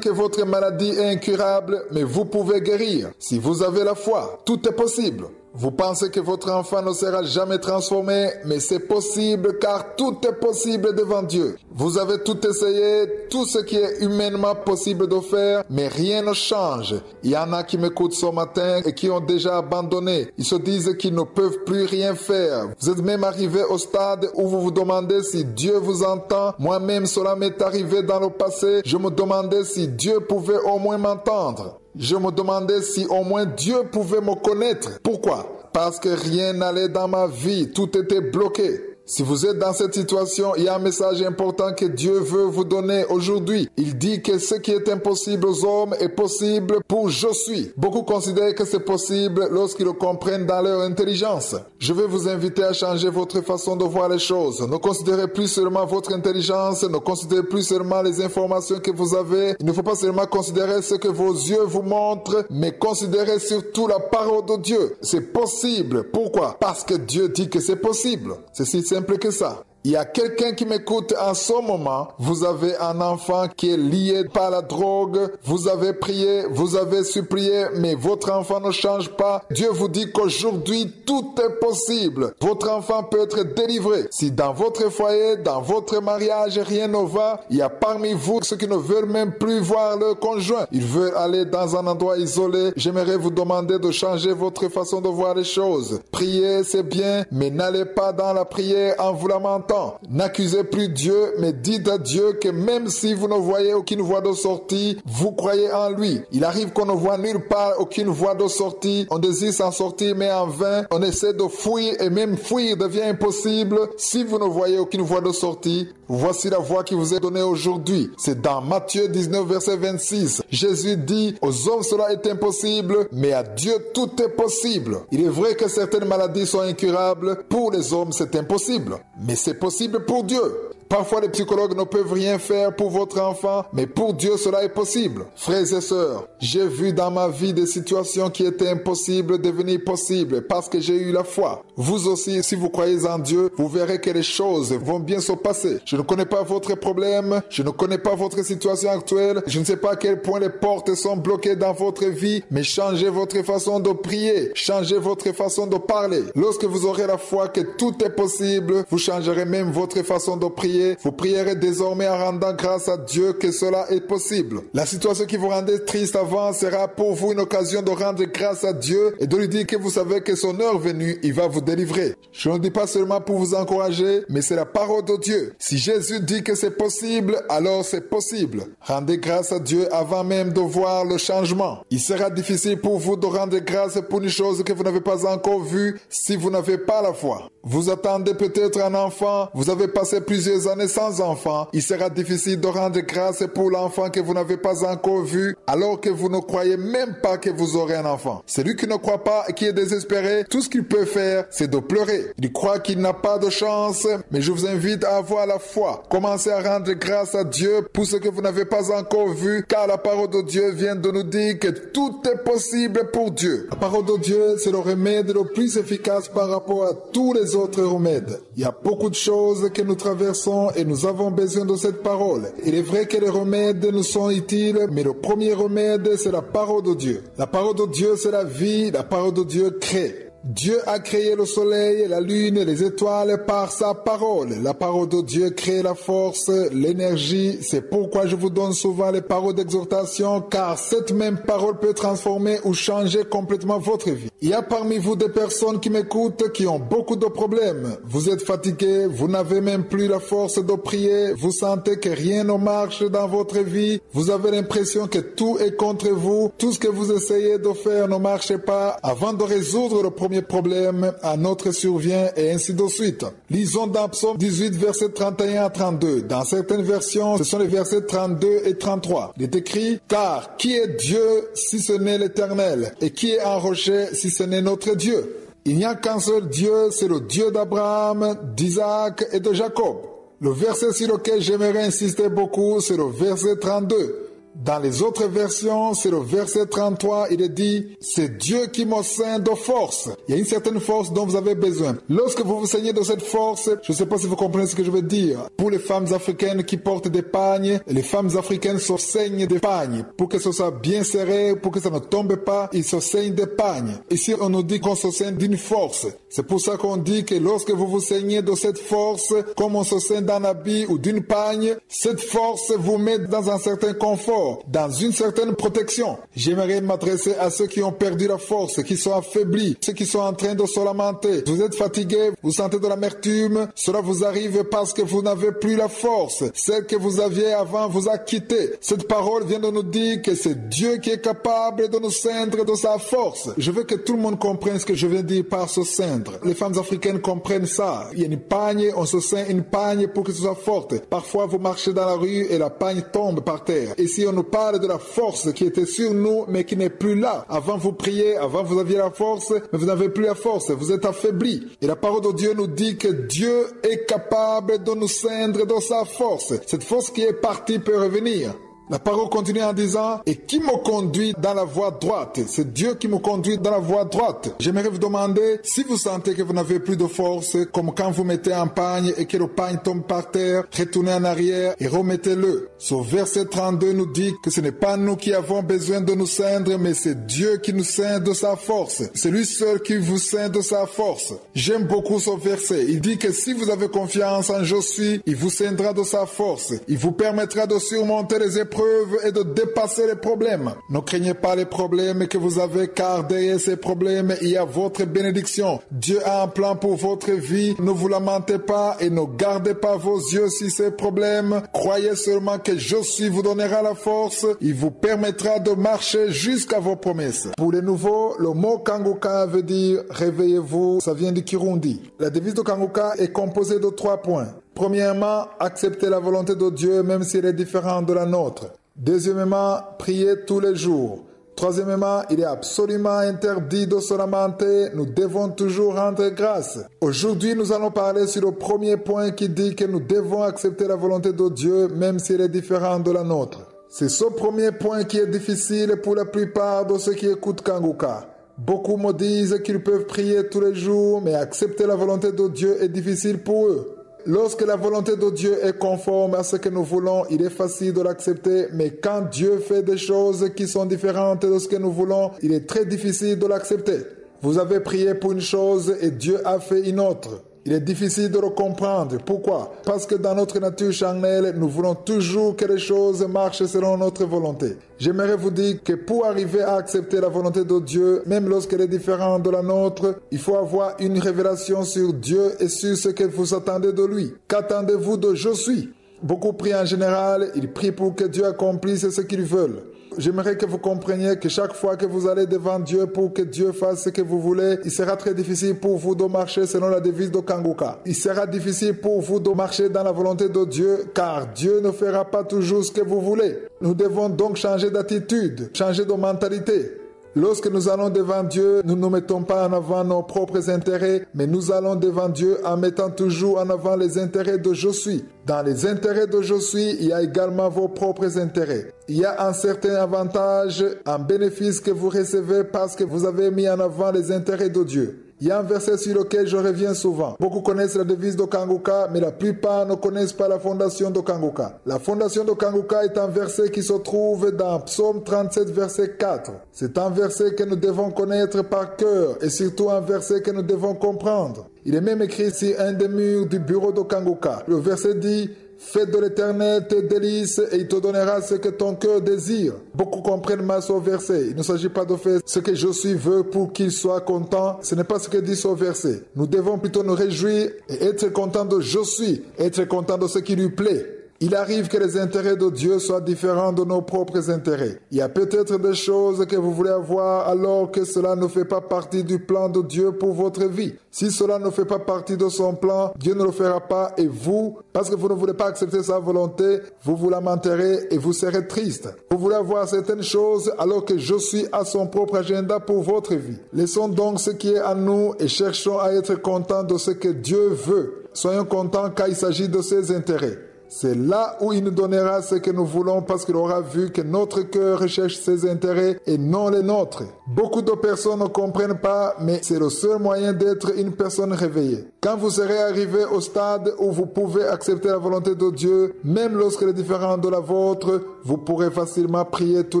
que votre maladie est incurable, mais vous pouvez guérir. Si vous avez la foi, tout est possible. Vous pensez que votre enfant ne sera jamais transformé, mais c'est possible car tout est possible devant Dieu. Vous avez tout essayé, tout ce qui est humainement possible de faire, mais rien ne change. Il y en a qui m'écoutent ce matin et qui ont déjà abandonné. Ils se disent qu'ils ne peuvent plus rien faire. Vous êtes même arrivé au stade où vous vous demandez si Dieu vous entend. Moi-même, cela m'est arrivé dans le passé. Je me demandais si Dieu pouvait au moins m'entendre. Je me demandais si au moins Dieu pouvait me connaître. Pourquoi? Parce que rien n'allait dans ma vie, tout était bloqué. Si vous êtes dans cette situation, il y a un message important que Dieu veut vous donner aujourd'hui. Il dit que ce qui est impossible aux hommes est possible pour je suis. Beaucoup considèrent que c'est possible lorsqu'ils le comprennent dans leur intelligence. Je vais vous inviter à changer votre façon de voir les choses. Ne considérez plus seulement votre intelligence, ne considérez plus seulement les informations que vous avez. Il ne faut pas seulement considérer ce que vos yeux vous montrent, mais considérez surtout la parole de Dieu. C'est possible. Pourquoi? Parce que Dieu dit que c'est possible. C'est si simple que ça. Il y a quelqu'un qui m'écoute en ce moment. Vous avez un enfant qui est lié par la drogue. Vous avez prié, vous avez supplié, mais votre enfant ne change pas. Dieu vous dit qu'aujourd'hui, tout est possible. Votre enfant peut être délivré. Si dans votre foyer, dans votre mariage, rien ne va, il y a parmi vous ceux qui ne veulent même plus voir leur conjoint. Ils veulent aller dans un endroit isolé. J'aimerais vous demander de changer votre façon de voir les choses. Prier, c'est bien, mais n'allez pas dans la prière en vous lamentant. N'accusez plus Dieu, mais dites à Dieu que même si vous ne voyez aucune voie de sortie, vous croyez en lui. Il arrive qu'on ne voit nulle part aucune voie de sortie. On désire s'en sortir, mais en vain. On essaie de fuir et même fuir devient impossible. Si vous ne voyez aucune voie de sortie, voici la voie qui vous est donnée aujourd'hui. C'est dans Matthieu 19, verset 26. Jésus dit, aux hommes cela est impossible, mais à Dieu tout est possible. Il est vrai que certaines maladies sont incurables. Pour les hommes, c'est impossible. Mais c'est possible pour Dieu. Parfois, les psychologues ne peuvent rien faire pour votre enfant, mais pour Dieu, cela est possible. Frères et sœurs, j'ai vu dans ma vie des situations qui étaient impossibles devenir possibles parce que j'ai eu la foi. Vous aussi, si vous croyez en Dieu, vous verrez que les choses vont bien se passer. Je ne connais pas votre problème, je ne connais pas votre situation actuelle, je ne sais pas à quel point les portes sont bloquées dans votre vie, mais changez votre façon de prier, changez votre façon de parler. Lorsque vous aurez la foi que tout est possible, vous changerez même votre façon de prier. Vous prierez désormais en rendant grâce à Dieu que cela est possible. La situation qui vous rendait triste avant sera pour vous une occasion de rendre grâce à Dieu et de lui dire que vous savez que son heure venue, il va vous délivrer. Je ne dis pas seulement pour vous encourager, mais c'est la parole de Dieu. Si Jésus dit que c'est possible, alors c'est possible. Rendez grâce à Dieu avant même de voir le changement. Il sera difficile pour vous de rendre grâce pour une chose que vous n'avez pas encore vue si vous n'avez pas la foi. Vous attendez peut-être un enfant, vous avez passé plusieurs années sans enfant. Il sera difficile de rendre grâce pour l'enfant que vous n'avez pas encore vu, alors que vous ne croyez même pas que vous aurez un enfant. Celui qui ne croit pas et qui est désespéré, tout ce qu'il peut faire, c'est de pleurer. Il croit qu'il n'a pas de chance, mais je vous invite à avoir la foi. Commencez à rendre grâce à Dieu pour ce que vous n'avez pas encore vu, car la parole de Dieu vient de nous dire que tout est possible pour Dieu. La parole de Dieu, c'est le remède le plus efficace par rapport à tous les autres remèdes. Il y a beaucoup de choses que nous traversons et nous avons besoin de cette parole. Il est vrai que les remèdes nous sont utiles, mais le premier remède, c'est la parole de Dieu. La parole de Dieu, c'est la vie. La parole de Dieu crée. Dieu a créé le soleil, la lune et les étoiles par sa parole. La parole de Dieu crée la force, l'énergie. C'est pourquoi je vous donne souvent les paroles d'exhortation, car cette même parole peut transformer ou changer complètement votre vie. Il y a parmi vous des personnes qui m'écoutent qui ont beaucoup de problèmes. Vous êtes fatigués, vous n'avez même plus la force de prier, vous sentez que rien ne marche dans votre vie, vous avez l'impression que tout est contre vous, tout ce que vous essayez de faire ne marche pas. Avant de résoudre le premier problème, un autre survient et ainsi de suite. Lisons dans Psaume 18, versets 31 à 32. Dans certaines versions, ce sont les versets 32 et 33. Il est écrit, « Car qui est Dieu si ce n'est l'Éternel? Et qui est un rocher si ce n'est notre Dieu? Il n'y a qu'un seul Dieu, c'est le Dieu d'Abraham, d'Isaac et de Jacob. » Le verset sur lequel j'aimerais insister beaucoup, c'est le verset 32. Dans les autres versions, c'est le verset 33, il est dit, c'est Dieu qui me ceint de force. Il y a une certaine force dont vous avez besoin. Lorsque vous vous ceignez de cette force, je ne sais pas si vous comprenez ce que je veux dire. Pour les femmes africaines qui portent des pagnes, les femmes africaines se ceignent des pagnes. Pour que ce soit bien serré, pour que ça ne tombe pas, ils se ceignent des pagnes. Ici, on nous dit qu'on se ceigne d'une force. C'est pour ça qu'on dit que lorsque vous vous ceignez de cette force, comme on se ceigne d'un habit ou d'une pagne, cette force vous met dans un certain confort, dans une certaine protection. J'aimerais m'adresser à ceux qui ont perdu la force, qui sont affaiblis, ceux qui sont en train de se lamenter. Vous êtes fatigués, vous sentez de l'amertume, cela vous arrive parce que vous n'avez plus la force. Celle que vous aviez avant vous a quitté. Cette parole vient de nous dire que c'est Dieu qui est capable de nous ceindre de sa force. Je veux que tout le monde comprenne ce que je viens de dire par se ceindre. Les femmes africaines comprennent ça. Il y a une pagne, on se ceint une pagne pour que ce soit forte. Parfois, vous marchez dans la rue et la pagne tombe par terre. Ici, on nous parle de la force qui était sur nous, mais qui n'est plus là. Avant, vous priez, avant, vous aviez la force, mais vous n'avez plus la force. Vous êtes affaibli. Et la parole de Dieu nous dit que Dieu est capable de nous ceindre de sa force. Cette force qui est partie peut revenir. La parole continue en disant, et qui me conduit dans la voie droite? C'est Dieu qui me conduit dans la voie droite. J'aimerais vous demander, si vous sentez que vous n'avez plus de force, comme quand vous mettez un pagne et que le pagne tombe par terre, retournez en arrière et remettez-le. Ce verset 32 nous dit que ce n'est pas nous qui avons besoin de nous ceindre, mais c'est Dieu qui nous ceint de sa force. C'est lui seul qui vous ceint de sa force. J'aime beaucoup ce verset. Il dit que si vous avez confiance en Je suis, il vous ceindra de sa force. Il vous permettra de surmonter les épreuves et de dépasser les problèmes. Ne craignez pas les problèmes que vous avez, car derrière ces problèmes, il y a votre bénédiction. Dieu a un plan pour votre vie. Ne vous lamentez pas et ne gardez pas vos yeux sur ces problèmes. Croyez seulement que Je suis vous donnera la force. Il vous permettra de marcher jusqu'à vos promesses. Pour les nouveaux, le mot Kanguka veut dire réveillez-vous. Ça vient du Kirundi. La devise de Kanguka est composée de 3 points. Premièrement, accepter la volonté de Dieu même si elle est différente de la nôtre. Deuxièmement, prier tous les jours. Troisièmement, il est absolument interdit de se lamenter. Nous devons toujours rendre grâce. Aujourd'hui, nous allons parler sur le premier point qui dit que nous devons accepter la volonté de Dieu même si elle est différente de la nôtre. C'est ce premier point qui est difficile pour la plupart de ceux qui écoutent Kanguka. Beaucoup me disent qu'ils peuvent prier tous les jours, mais accepter la volonté de Dieu est difficile pour eux. Lorsque la volonté de Dieu est conforme à ce que nous voulons, il est facile de l'accepter, mais quand Dieu fait des choses qui sont différentes de ce que nous voulons, il est très difficile de l'accepter. Vous avez prié pour une chose et Dieu a fait une autre. Il est difficile de le comprendre. Pourquoi? Parce que dans notre nature charnelle, nous voulons toujours que les choses marchent selon notre volonté. J'aimerais vous dire que pour arriver à accepter la volonté de Dieu, même lorsqu'elle est différente de la nôtre, il faut avoir une révélation sur Dieu et sur ce que vous attendez de lui. Qu'attendez-vous de Je suis? Beaucoup prient en général, ils prient pour que Dieu accomplisse ce qu'ils veulent. J'aimerais que vous compreniez que chaque fois que vous allez devant Dieu pour que Dieu fasse ce que vous voulez, il sera très difficile pour vous de marcher selon la devise de Kanguka. Il sera difficile pour vous de marcher dans la volonté de Dieu, car Dieu ne fera pas toujours ce que vous voulez. Nous devons donc changer d'attitude, changer de mentalité. Lorsque nous allons devant Dieu, nous ne mettons pas en avant nos propres intérêts, mais nous allons devant Dieu en mettant toujours en avant les intérêts de Je suis. Dans les intérêts de Je suis, il y a également vos propres intérêts. Il y a un certain avantage, un bénéfice que vous recevez parce que vous avez mis en avant les intérêts de Dieu. Il y a un verset sur lequel je reviens souvent. Beaucoup connaissent la devise de Kanguka, mais la plupart ne connaissent pas la fondation de Kanguka. La fondation de Kanguka est un verset qui se trouve dans Psaume 37, verset 4. C'est un verset que nous devons connaître par cœur et surtout un verset que nous devons comprendre. Il est même écrit sur un des murs du bureau de Kanguka. Le verset dit: fais de l'Éternel tes délices et il te donnera ce que ton cœur désire. Beaucoup comprennent mal ce verset. Il ne s'agit pas de faire ce que Je suis veut pour qu'il soit content. Ce n'est pas ce que dit ce verset. Nous devons plutôt nous réjouir et être contents de Je suis, être contents de ce qui lui plaît. Il arrive que les intérêts de Dieu soient différents de nos propres intérêts. Il y a peut-être des choses que vous voulez avoir alors que cela ne fait pas partie du plan de Dieu pour votre vie. Si cela ne fait pas partie de son plan, Dieu ne le fera pas et vous, parce que vous ne voulez pas accepter sa volonté, vous vous lamenterez et vous serez triste. Vous voulez avoir certaines choses alors que Je suis à son propre agenda pour votre vie. Laissons donc ce qui est en nous et cherchons à être contents de ce que Dieu veut. soyons contents car il s'agit de ses intérêts. C'est là où il nous donnera ce que nous voulons parce qu'il aura vu que notre cœur recherche ses intérêts et non les nôtres. Beaucoup de personnes ne comprennent pas, mais c'est le seul moyen d'être une personne réveillée. Quand vous serez arrivé au stade où vous pouvez accepter la volonté de Dieu, même lorsqu'elle est différente de la vôtre, vous pourrez facilement prier tous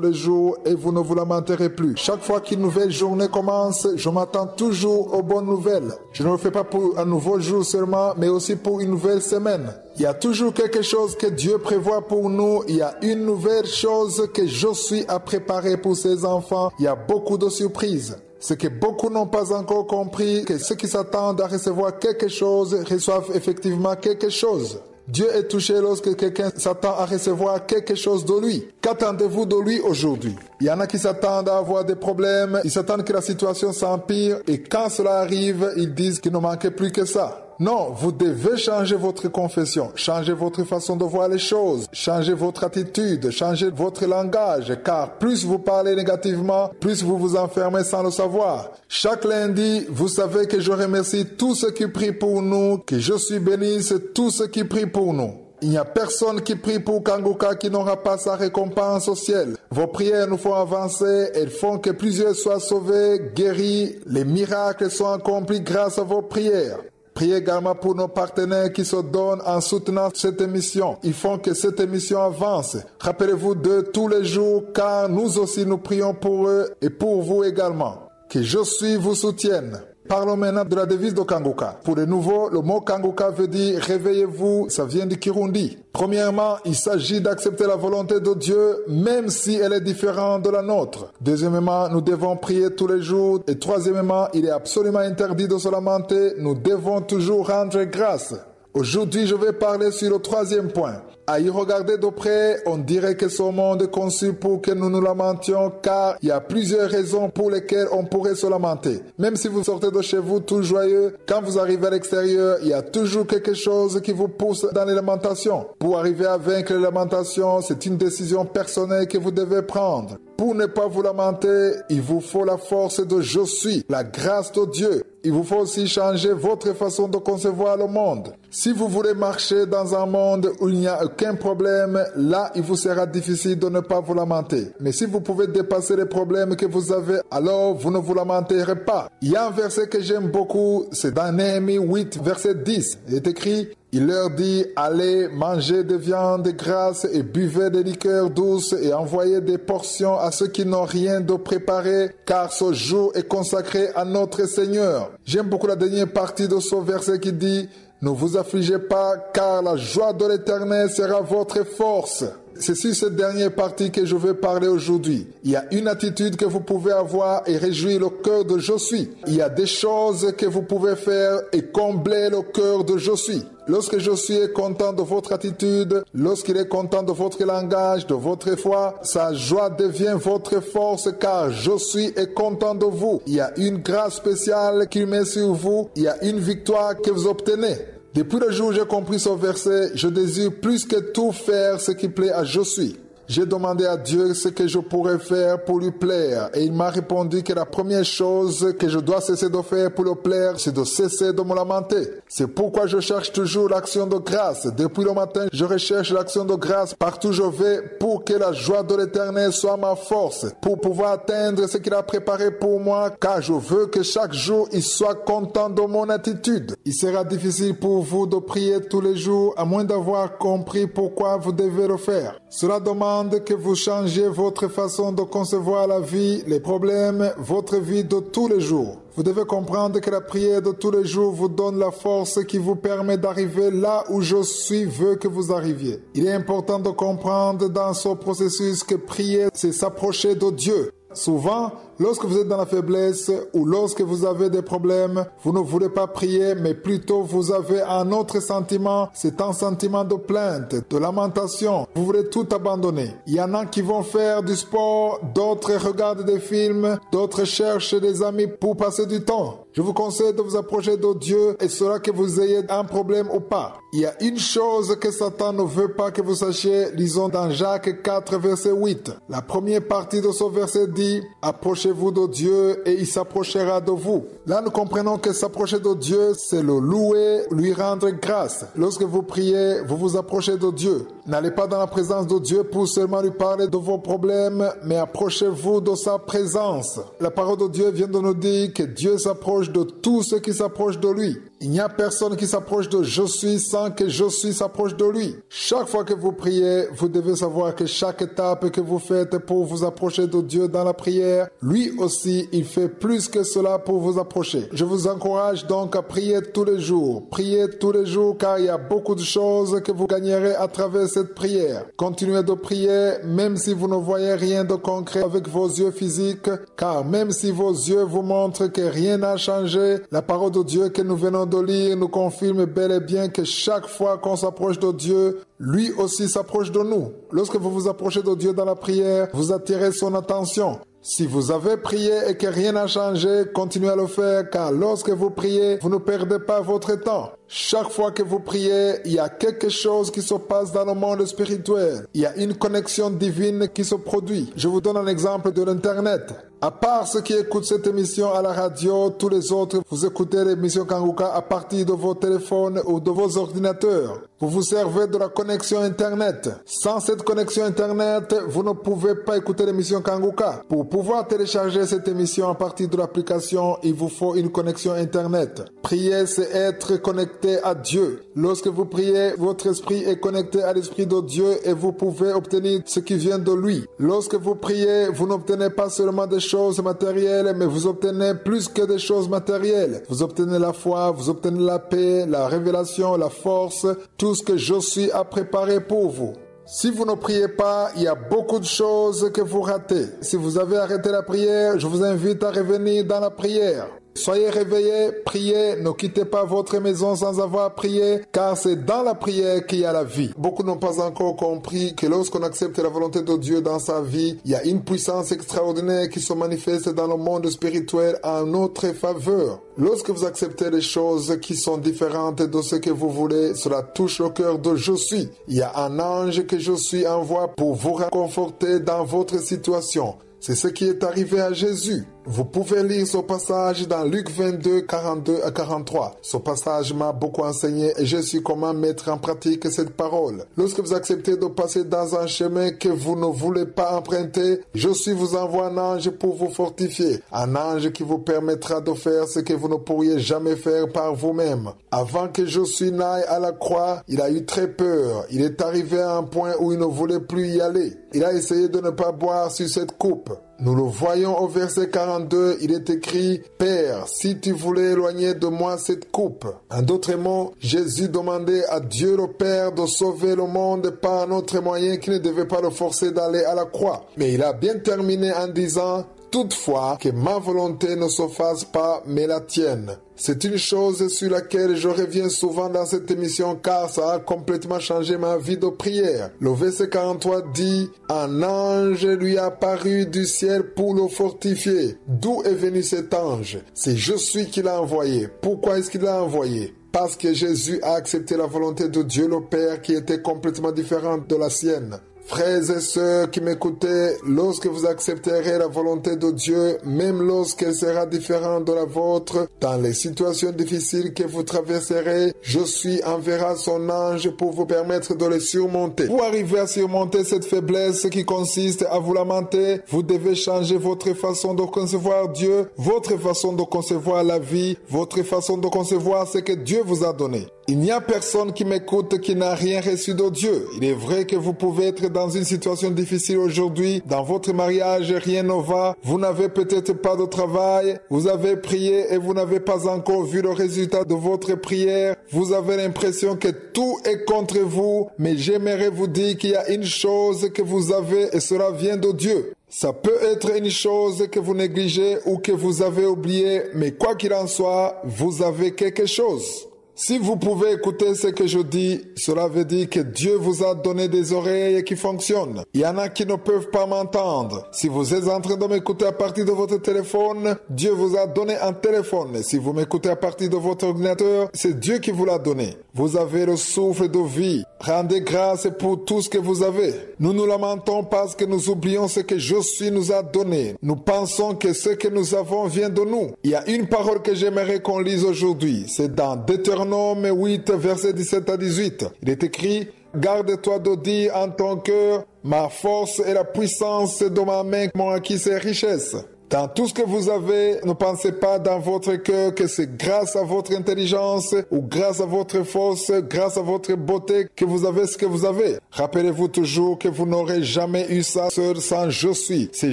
les jours et vous ne vous lamenterez plus. Chaque fois qu'une nouvelle journée commence, je m'attends toujours aux bonnes nouvelles. Je ne le fais pas pour un nouveau jour seulement, mais aussi pour une nouvelle semaine. Il y a toujours quelque chose que Dieu prévoit pour nous. Il y a une nouvelle chose que je suis à préparer pour ses enfants. Il y a beaucoup de surprises. Ce que beaucoup n'ont pas encore compris, que ceux qui s'attendent à recevoir quelque chose reçoivent effectivement quelque chose. Dieu est touché lorsque quelqu'un s'attend à recevoir quelque chose de lui. Qu'attendez-vous de lui aujourd'hui? Il y en a qui s'attendent à avoir des problèmes, ils s'attendent que la situation s'empire et quand cela arrive, ils disent qu'il ne manquait plus que ça. Non, vous devez changer votre confession, changer votre façon de voir les choses, changer votre attitude, changer votre langage, car plus vous parlez négativement, plus vous vous enfermez sans le savoir. Chaque lundi, vous savez que je remercie tous ceux qui prient pour nous, que je suis bénisse tous ceux qui prient pour nous. Il n'y a personne qui prie pour Kanguka qui n'aura pas sa récompense au ciel. Vos prières nous font avancer, elles font que plusieurs soient sauvés, guéris, les miracles sont accomplis grâce à vos prières. Priez également pour nos partenaires qui se donnent en soutenant cette émission. Ils font que cette émission avance. Rappelez-vous d'eux tous les jours car nous aussi nous prions pour eux et pour vous également. Que je suis vous soutienne. Parlons maintenant de la devise de Kanguka. Pour les nouveaux, le mot Kanguka veut dire réveillez-vous, ça vient du Kirundi. Premièrement, il s'agit d'accepter la volonté de Dieu, même si elle est différente de la nôtre. Deuxièmement, nous devons prier tous les jours. Et troisièmement, il est absolument interdit de se lamenter. Nous devons toujours rendre grâce. Aujourd'hui, je vais parler sur le troisième point. À y regarder de près, on dirait que ce monde est conçu pour que nous nous lamentions car il y a plusieurs raisons pour lesquelles on pourrait se lamenter. Même si vous sortez de chez vous tout joyeux, quand vous arrivez à l'extérieur, il y a toujours quelque chose qui vous pousse dans les lamentations. Pour arriver à vaincre les lamentations, c'est une décision personnelle que vous devez prendre. Pour ne pas vous lamenter, il vous faut la force de je suis, la grâce de Dieu. Il vous faut aussi changer votre façon de concevoir le monde. Si vous voulez marcher dans un monde où il n'y a aucun problème, là, il vous sera difficile de ne pas vous lamenter. Mais si vous pouvez dépasser les problèmes que vous avez, alors vous ne vous lamenterez pas. Il y a un verset que j'aime beaucoup, c'est dans Néhémie 8, verset 10. Il est écrit, il leur dit, allez, mangez des viandes grasses et buvez des liqueurs douces et envoyez des portions à ceux qui n'ont rien de préparé, car ce jour est consacré à notre Seigneur. J'aime beaucoup la dernière partie de ce verset qui dit, ne vous affligez pas, car la joie de l'Éternel sera votre force. C'est sur cette dernière partie que je vais parler aujourd'hui. Il y a une attitude que vous pouvez avoir et réjouir le cœur de je suis. Il y a des choses que vous pouvez faire et combler le cœur de je suis. Lorsque je suis est content de votre attitude, lorsqu'il est content de votre langage, de votre foi, sa joie devient votre force car je suis est content de vous. Il y a une grâce spéciale qu'il met sur vous. Il y a une victoire que vous obtenez. Depuis le jour où j'ai compris ce verset, je désire plus que tout faire ce qui plaît à je suis. J'ai demandé à Dieu ce que je pourrais faire pour lui plaire et il m'a répondu que la première chose que je dois cesser de faire pour le plaire, c'est de cesser de me lamenter. C'est pourquoi je cherche toujours l'action de grâce. Depuis le matin, je recherche l'action de grâce partout où je vais pour que la joie de l'Éternel soit ma force, pour pouvoir atteindre ce qu'il a préparé pour moi, car je veux que chaque jour, il soit content de mon attitude. Il sera difficile pour vous de prier tous les jours à moins d'avoir compris pourquoi vous devez le faire. Cela demande que vous changiez votre façon de concevoir la vie, les problèmes, votre vie de tous les jours. Vous devez comprendre que la prière de tous les jours vous donne la force qui vous permet d'arriver là où je suis veut que vous arriviez. Il est important de comprendre dans ce processus que prier, c'est s'approcher de Dieu. Souvent, lorsque vous êtes dans la faiblesse ou lorsque vous avez des problèmes, vous ne voulez pas prier, mais plutôt vous avez un autre sentiment, c'est un sentiment de plainte, de lamentation. Vous voulez tout abandonner. Il y en a qui vont faire du sport, d'autres regardent des films, d'autres cherchent des amis pour passer du temps. Je vous conseille de vous approcher de Dieu et cela que vous ayez un problème ou pas. Il y a une chose que Satan ne veut pas que vous sachiez, lisons dans Jacques 4, verset 8. La première partie de ce verset dit, approchez Approchez-vous de Dieu et il s'approchera de vous. Là, nous comprenons que s'approcher de Dieu, c'est le louer, lui rendre grâce. Lorsque vous priez, vous vous approchez de Dieu. N'allez pas dans la présence de Dieu pour seulement lui parler de vos problèmes, mais approchez-vous de sa présence. La parole de Dieu vient de nous dire que Dieu s'approche de tous ceux qui s'approchent de lui. Il n'y a personne qui s'approche de je suis sans que je suis s'approche de lui. Chaque fois que vous priez, vous devez savoir que chaque étape que vous faites pour vous approcher de Dieu dans la prière, lui aussi, il fait plus que cela pour vous approcher. Je vous encourage donc à prier tous les jours. Priez tous les jours car il y a beaucoup de choses que vous gagnerez à travers cette prière. Continuez de prier même si vous ne voyez rien de concret avec vos yeux physiques, car même si vos yeux vous montrent que rien n'a changé, la parole de Dieu que nous venons de lire nous confirme bel et bien que chaque fois qu'on s'approche de Dieu, lui aussi s'approche de nous. Lorsque vous vous approchez de Dieu dans la prière, vous attirez son attention. Si vous avez prié et que rien n'a changé, continuez à le faire car lorsque vous priez, vous ne perdez pas votre temps. Chaque fois que vous priez, il y a quelque chose qui se passe dans le monde spirituel. Il y a une connexion divine qui se produit. Je vous donne un exemple de l'Internet. À part ceux qui écoutent cette émission à la radio, tous les autres, vous écoutez l'émission Kanguka à partir de vos téléphones ou de vos ordinateurs. Vous vous servez de la connexion Internet. Sans cette connexion Internet, vous ne pouvez pas écouter l'émission Kanguka. Pour pouvoir télécharger cette émission à partir de l'application, il vous faut une connexion Internet. Prier, c'est être connecté à Dieu. Lorsque vous priez, votre esprit est connecté à l'esprit de Dieu et vous pouvez obtenir ce qui vient de lui. Lorsque vous priez, vous n'obtenez pas seulement des choses matérielles, mais vous obtenez plus que des choses matérielles. Vous obtenez la foi, vous obtenez la paix, la révélation, la force, tout ce que je suis a préparé pour vous. Si vous ne priez pas, il y a beaucoup de choses que vous ratez. Si vous avez arrêté la prière, je vous invite à revenir dans la prière. Soyez réveillés, priez, ne quittez pas votre maison sans avoir prié, car c'est dans la prière qu'il y a la vie. Beaucoup n'ont pas encore compris que lorsqu'on accepte la volonté de Dieu dans sa vie, il y a une puissance extraordinaire qui se manifeste dans le monde spirituel en notre faveur. Lorsque vous acceptez les choses qui sont différentes de ce que vous voulez, cela touche le cœur de je suis. Il y a un ange que je suis envoie pour vous réconforter dans votre situation. C'est ce qui est arrivé à Jésus. Vous pouvez lire ce passage dans Luc 22, 42 à 43. Ce passage m'a beaucoup enseigné et je suis comment mettre en pratique cette parole. Lorsque vous acceptez de passer dans un chemin que vous ne voulez pas emprunter, je suis vous envoie un ange pour vous fortifier. Un ange qui vous permettra de faire ce que vous ne pourriez jamais faire par vous-même. Avant que je suis n'aille à la croix, il a eu très peur. Il est arrivé à un point où il ne voulait plus y aller. Il a essayé de ne pas boire sur cette coupe. Nous le voyons au verset 42, il est écrit « Père, si tu voulais éloigner de moi cette coupe ». En d'autres mots, Jésus demandait à Dieu le Père de sauver le monde par un autre moyen qui ne devait pas le forcer d'aller à la croix. Mais il a bien terminé en disant « Toutefois, que ma volonté ne se fasse pas, mais la tienne ». C'est une chose sur laquelle je reviens souvent dans cette émission car ça a complètement changé ma vie de prière. Le verset 43 dit « Un ange lui a apparu du ciel pour le fortifier ». D'où est venu cet ange? C'est je suis qui l'a envoyé. Pourquoi est-ce qu'il l'a envoyé? Parce que Jésus a accepté la volonté de Dieu le Père qui était complètement différente de la sienne. Frères et sœurs qui m'écoutez, lorsque vous accepterez la volonté de Dieu, même lorsqu'elle sera différente de la vôtre, dans les situations difficiles que vous traverserez, je suis enverra son ange pour vous permettre de les surmonter. Pour arriver à surmonter cette faiblesse qui consiste à vous lamenter, vous devez changer votre façon de concevoir Dieu, votre façon de concevoir la vie, votre façon de concevoir ce que Dieu vous a donné. Il n'y a personne qui m'écoute qui n'a rien reçu de Dieu. Il est vrai que vous pouvez être dans une situation difficile aujourd'hui. Dans votre mariage, rien ne va. Vous n'avez peut-être pas de travail. Vous avez prié et vous n'avez pas encore vu le résultat de votre prière. Vous avez l'impression que tout est contre vous. Mais j'aimerais vous dire qu'il y a une chose que vous avez et cela vient de Dieu. Ça peut être une chose que vous négligez ou que vous avez oublié. Mais quoi qu'il en soit, vous avez quelque chose. Si vous pouvez écouter ce que je dis, cela veut dire que Dieu vous a donné des oreilles qui fonctionnent. Il y en a qui ne peuvent pas m'entendre. Si vous êtes en train de m'écouter à partir de votre téléphone, Dieu vous a donné un téléphone. Si vous m'écoutez à partir de votre ordinateur, c'est Dieu qui vous l'a donné. Vous avez le souffle de vie. Rendez grâce pour tout ce que vous avez. Nous nous lamentons parce que nous oublions ce que je suis nous a donné. Nous pensons que ce que nous avons vient de nous. Il y a une parole que j'aimerais qu'on lise aujourd'hui. C'est dans Deutéronome 8, versets 17 à 18. Il est écrit: garde-toi de dire en ton cœur, ma force et la puissance de ma main m'ont acquis ces richesses. Dans tout ce que vous avez, ne pensez pas dans votre cœur que c'est grâce à votre intelligence ou grâce à votre force, grâce à votre beauté que vous avez ce que vous avez. Rappelez-vous toujours que vous n'aurez jamais eu ça seul sans je suis. C'est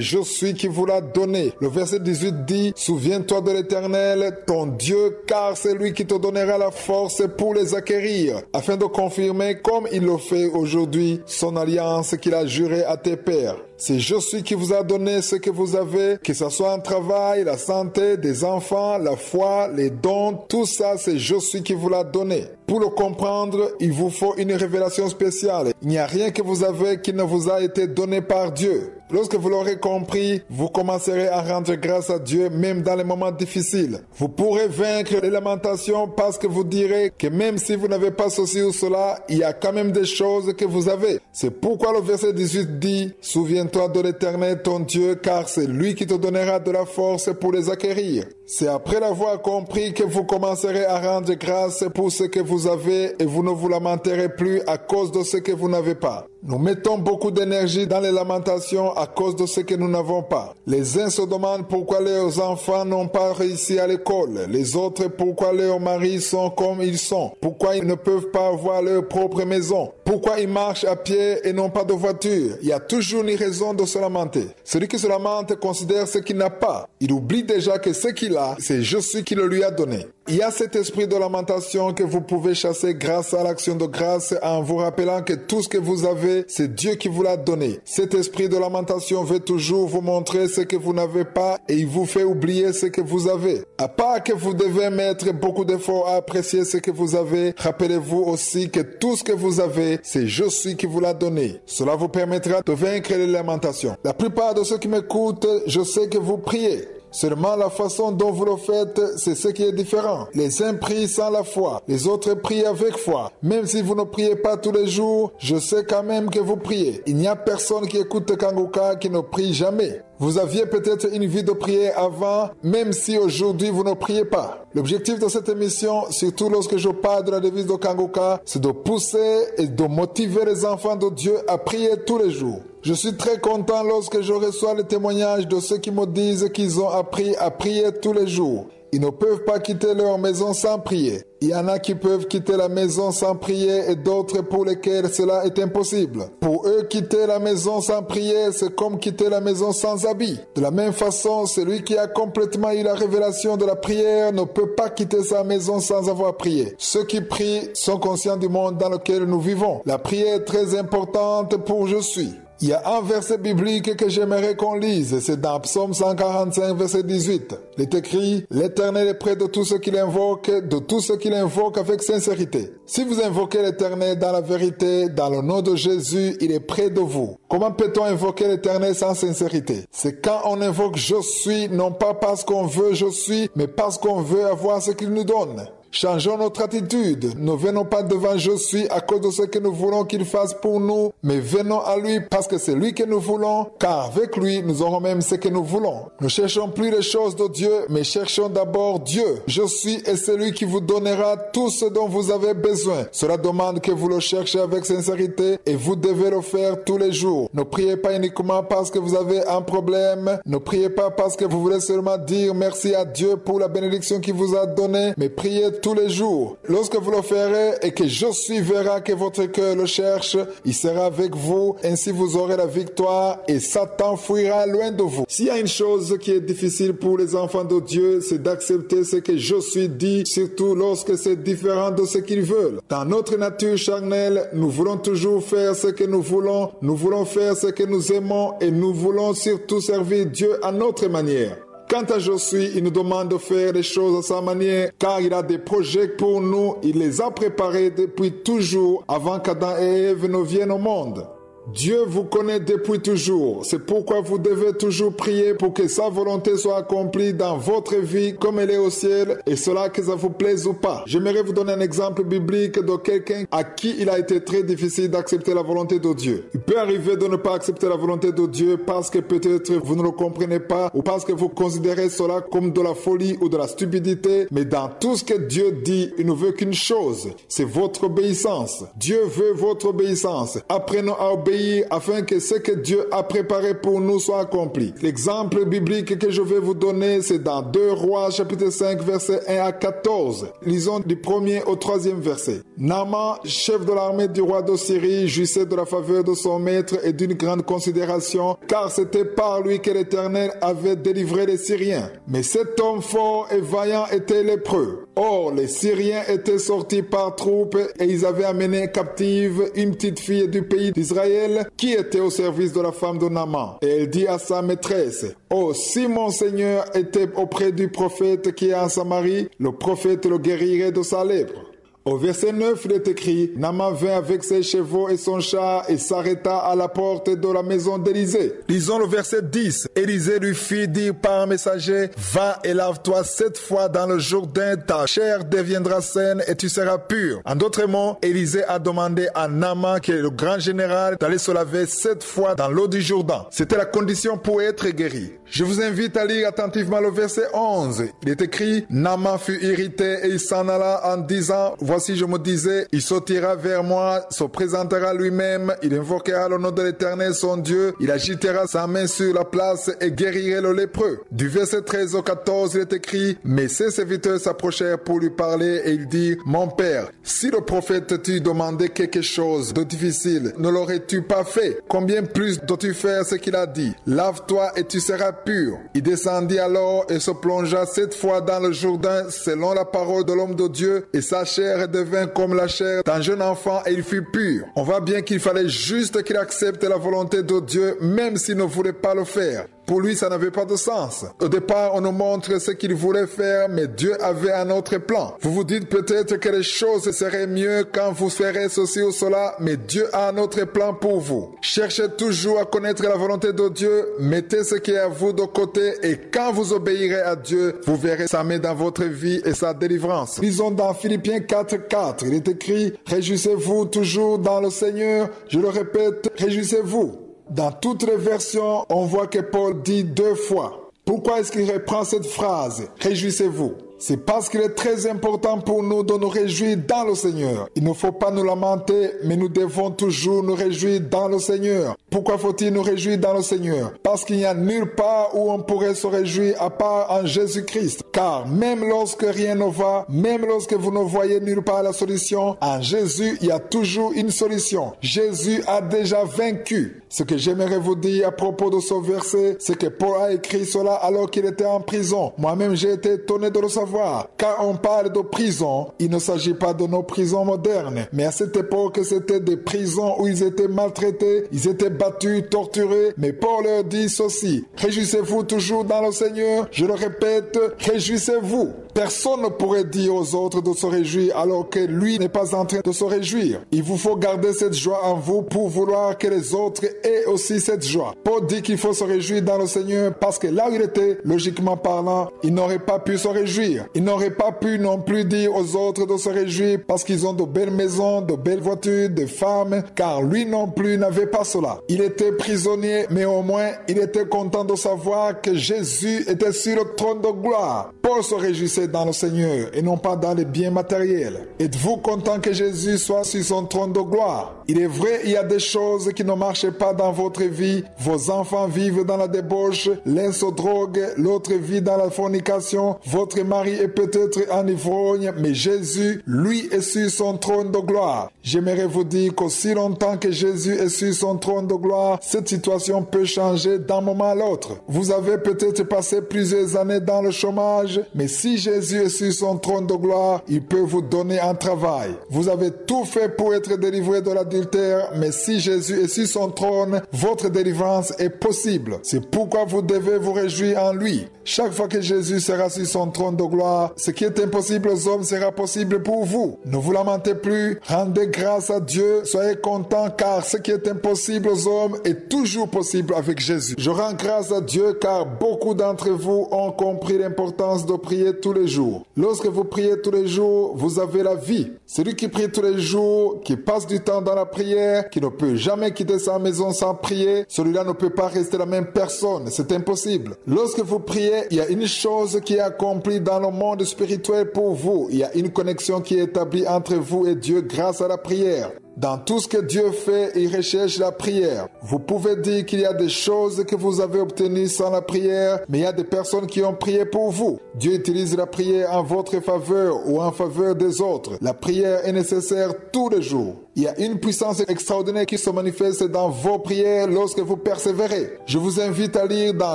je suis qui vous l'a donné. Le verset 18 dit: souviens-toi de l'Éternel, ton Dieu, car c'est lui qui te donnera la force pour les acquérir, afin de confirmer, comme il le fait aujourd'hui, son alliance qu'il a jurée à tes pères. C'est je suis qui vous a donné ce que vous avez, que ce soit un travail, la santé, des enfants, la foi, les dons, tout ça c'est je suis qui vous l'a donné. Pour le comprendre, il vous faut une révélation spéciale. Il n'y a rien que vous avez qui ne vous a été donné par Dieu. Lorsque vous l'aurez compris, vous commencerez à rendre grâce à Dieu même dans les moments difficiles. Vous pourrez vaincre les lamentations parce que vous direz que même si vous n'avez pas ceci ou cela, il y a quand même des choses que vous avez. C'est pourquoi le verset 18 dit: souviens-toi de l'Éternel ton Dieu, car c'est lui qui te donnera de la force pour les acquérir. C'est après l'avoir compris que vous commencerez à rendre grâce pour ce que vous avez et vous ne vous lamenterez plus à cause de ce que vous n'avez pas. Nous mettons beaucoup d'énergie dans les lamentations à cause de ce que nous n'avons pas. Les uns se demandent pourquoi leurs enfants n'ont pas réussi à l'école. Les autres pourquoi leurs maris sont comme ils sont. Pourquoi ils ne peuvent pas avoir leur propre maison. Pourquoi ils marchent à pied et n'ont pas de voiture. Il y a toujours une raison de se lamenter. Celui qui se lamente considère ce qu'il n'a pas. Il oublie déjà que ce qu'il a, c'est je suis qui le lui a donné. Il y a cet esprit de lamentation que vous pouvez chasser grâce à l'action de grâce en vous rappelant que tout ce que vous avez, c'est Dieu qui vous l'a donné. Cet esprit de lamentation veut toujours vous montrer ce que vous n'avez pas et il vous fait oublier ce que vous avez. À part que vous devez mettre beaucoup d'efforts à apprécier ce que vous avez, rappelez-vous aussi que tout ce que vous avez, c'est je suis qui vous l'a donné. Cela vous permettra de vaincre les lamentations. La plupart de ceux qui m'écoutent, je sais que vous priez. Seulement la façon dont vous le faites, c'est ce qui est différent. Les uns prient sans la foi, les autres prient avec foi. Même si vous ne priez pas tous les jours, je sais quand même que vous priez. Il n'y a personne qui écoute Kanguka qui ne prie jamais. Vous aviez peut-être une vie de prière avant, même si aujourd'hui vous ne priez pas. L'objectif de cette émission, surtout lorsque je parle de la devise de Kanguka, c'est de pousser et de motiver les enfants de Dieu à prier tous les jours. Je suis très content lorsque je reçois les témoignages de ceux qui me disent qu'ils ont appris à prier tous les jours. Ils ne peuvent pas quitter leur maison sans prier. Il y en a qui peuvent quitter la maison sans prier et d'autres pour lesquels cela est impossible. Pour eux, quitter la maison sans prier, c'est comme quitter la maison sans habit. De la même façon, celui qui a complètement eu la révélation de la prière ne peut pas quitter sa maison sans avoir prié. Ceux qui prient sont conscients du monde dans lequel nous vivons. La prière est très importante pour je suis. Il y a un verset biblique que j'aimerais qu'on lise, c'est dans Psaume 145, verset 18. Il est écrit: l'Éternel est près de tous ceux qui l'invoquent, de tous ceux qui l'invoquent avec sincérité. Si vous invoquez l'Éternel dans la vérité, dans le nom de Jésus, il est près de vous. Comment peut-on invoquer l'Éternel sans sincérité? C'est quand on invoque je suis, non pas parce qu'on veut je suis, mais parce qu'on veut avoir ce qu'il nous donne. Changeons notre attitude. Ne venons pas devant je suis à cause de ce que nous voulons qu'il fasse pour nous, mais venons à lui parce que c'est lui que nous voulons, car avec lui, nous aurons même ce que nous voulons. Ne cherchons plus les choses de Dieu, mais cherchons d'abord Dieu. Je suis est celui qui vous donnera tout ce dont vous avez besoin. Cela demande que vous le cherchiez avec sincérité et vous devez le faire tous les jours. Ne priez pas uniquement parce que vous avez un problème. Ne priez pas parce que vous voulez seulement dire merci à Dieu pour la bénédiction qu'il vous a donnée, mais priez tous les jours. Lorsque vous le ferez et que je suis verra que votre cœur le cherche, il sera avec vous, ainsi vous aurez la victoire et Satan fuira loin de vous. S'il y a une chose qui est difficile pour les enfants de Dieu, c'est d'accepter ce que je suis dit, surtout lorsque c'est différent de ce qu'ils veulent. Dans notre nature charnelle, nous voulons toujours faire ce que nous voulons faire ce que nous aimons et nous voulons surtout servir Dieu à notre manière. Quant à je suis, il nous demande de faire les choses à sa manière, car il a des projets pour nous, il les a préparés depuis toujours, avant qu'Adam et Ève ne viennent au monde. Dieu vous connaît depuis toujours. C'est pourquoi vous devez toujours prier pour que sa volonté soit accomplie dans votre vie comme elle est au ciel, et cela que ça vous plaise ou pas. J'aimerais vous donner un exemple biblique de quelqu'un à qui il a été très difficile d'accepter la volonté de Dieu. Il peut arriver de ne pas accepter la volonté de Dieu parce que peut-être vous ne le comprenez pas ou parce que vous considérez cela comme de la folie ou de la stupidité, mais dans tout ce que Dieu dit, il ne veut qu'une chose, c'est votre obéissance. Dieu veut votre obéissance. Apprenons à obéir afin que ce que Dieu a préparé pour nous soit accompli. L'exemple biblique que je vais vous donner, c'est dans 2 Rois, chapitre 5, versets 1 à 14. Lisons du 1er au 3e verset. Naaman, chef de l'armée du roi de Syrie, jouissait de la faveur de son maître et d'une grande considération, car c'était par lui que l'Éternel avait délivré les Syriens. Mais cet homme fort et vaillant était lépreux. Or, les Syriens étaient sortis par troupes et ils avaient amené captive une petite fille du pays d'Israël qui était au service de la femme de Naaman. Et elle dit à sa maîtresse, « Oh, si mon Seigneur était auprès du prophète qui est en Samarie, le prophète le guérirait de sa lèpre. » Au verset 9, il est écrit, Naaman vint avec ses chevaux et son char et s'arrêta à la porte de la maison d'Élisée. Lisons le verset 10. Élisée lui fit dire par un messager, va et lave-toi 7 fois dans le Jourdain, ta chair deviendra saine et tu seras pur. En d'autres mots, Élisée a demandé à Naaman, qui est le grand général, d'aller se laver 7 fois dans l'eau du Jourdain. C'était la condition pour être guéri. Je vous invite à lire attentivement le verset 11. Il est écrit, Naaman fut irrité et il s'en alla en disant, voici je me disais, il sautira vers moi, se présentera lui-même, il invoquera le nom de l'Éternel son Dieu, il agitera sa main sur la place et guérirait le lépreux. Du verset 13 au 14, il est écrit, mais ses serviteurs s'approchèrent pour lui parler et il dit, mon père, si le prophète t'eût demandé quelque chose de difficile, ne l'aurais-tu pas fait? Combien plus dois-tu faire ce qu'il a dit? Lave-toi et tu seras pur. Il descendit alors et se plongea 7 fois dans le Jourdain selon la parole de l'homme de Dieu et sa chair devint comme la chair d'un jeune enfant et il fut pur. On voit bien qu'il fallait juste qu'il accepte la volonté de Dieu même s'il ne voulait pas le faire. Pour lui, ça n'avait pas de sens. Au départ, on nous montre ce qu'il voulait faire, mais Dieu avait un autre plan. Vous vous dites peut-être que les choses seraient mieux quand vous ferez ceci ou cela, mais Dieu a un autre plan pour vous. Cherchez toujours à connaître la volonté de Dieu, mettez ce qui est à vous de côté, et quand vous obéirez à Dieu, vous verrez sa main dans votre vie et sa délivrance. Lisons dans Philippiens 4:4, il est écrit, « Réjouissez-vous toujours dans le Seigneur ». Je le répète, réjouissez-vous. Dans toutes les versions, on voit que Paul dit 2 fois. Pourquoi est-ce qu'il reprend cette phrase? Réjouissez-vous. C'est parce qu'il est très important pour nous de nous réjouir dans le Seigneur. Il ne faut pas nous lamenter, mais nous devons toujours nous réjouir dans le Seigneur. Pourquoi faut-il nous réjouir dans le Seigneur? Parce qu'il n'y a nulle part où on pourrait se réjouir à part en Jésus-Christ. Car même lorsque rien ne va, même lorsque vous ne voyez nulle part la solution, en Jésus, il y a toujours une solution. Jésus a déjà vaincu. Ce que j'aimerais vous dire à propos de ce verset, c'est que Paul a écrit cela alors qu'il était en prison. Moi-même, j'ai été étonné de le savoir. Quand on parle de prison, il ne s'agit pas de nos prisons modernes. Mais à cette époque, c'était des prisons où ils étaient maltraités, ils étaient battus, torturés. Mais Paul leur dit ceci, réjouissez-vous toujours dans le Seigneur. Je le répète, réjouissez-vous. Personne ne pourrait dire aux autres de se réjouir alors que lui n'est pas en train de se réjouir. Il vous faut garder cette joie en vous pour vouloir que les autres aient aussi cette joie. Paul dit qu'il faut se réjouir dans le Seigneur parce que là où il était, logiquement parlant, il n'aurait pas pu se réjouir. Il n'aurait pas pu non plus dire aux autres de se réjouir parce qu'ils ont de belles maisons, de belles voitures, de femmes, car lui non plus n'avait pas cela. Il était prisonnier, mais au moins il était content de savoir que Jésus était sur le trône de gloire. Paul se réjouissait dans le Seigneur et non pas dans les biens matériels. Êtes-vous content que Jésus soit sur son trône de gloire? Il est vrai, il y a des choses qui ne marchent pas dans votre vie. Vos enfants vivent dans la débauche, l'un se drogue, l'autre vit dans la fornication, votre mari est peut-être en ivrogne, mais Jésus, lui, est sur son trône de gloire. J'aimerais vous dire qu'aussi longtemps que Jésus est sur son trône de gloire, cette situation peut changer d'un moment à l'autre. Vous avez peut-être passé plusieurs années dans le chômage, mais si Jésus Jésus est sur son trône de gloire, il peut vous donner un travail. Vous avez tout fait pour être délivré de l'adultère, mais si Jésus est sur son trône, votre délivrance est possible. C'est pourquoi vous devez vous réjouir en lui. Chaque fois que Jésus sera sur son trône de gloire, ce qui est impossible aux hommes sera possible pour vous. Ne vous lamentez plus, rendez grâce à Dieu, soyez contents car ce qui est impossible aux hommes est toujours possible avec Jésus. Je rends grâce à Dieu car beaucoup d'entre vous ont compris l'importance de prier tous les jours. Lorsque vous priez tous les jours, vous avez la vie. Celui qui prie tous les jours, qui passe du temps dans la prière, qui ne peut jamais quitter sa maison sans prier, celui-là ne peut pas rester la même personne. C'est impossible. Lorsque vous priez, il y a une chose qui est accomplie dans le monde spirituel pour vous. Il y a une connexion qui est établie entre vous et Dieu grâce à la prière. Dans tout ce que Dieu fait, il recherche la prière. Vous pouvez dire qu'il y a des choses que vous avez obtenues sans la prière, mais il y a des personnes qui ont prié pour vous. Dieu utilise la prière en votre faveur ou en faveur des autres. La prière est nécessaire tous les jours. Il y a une puissance extraordinaire qui se manifeste dans vos prières lorsque vous persévérez. Je vous invite à lire dans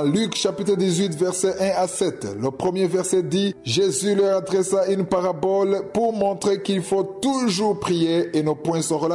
Luc chapitre 18 verset 1 à 7. Le premier verset dit « Jésus leur adressa une parabole pour montrer qu'il faut toujours prier et ne point se relâcher.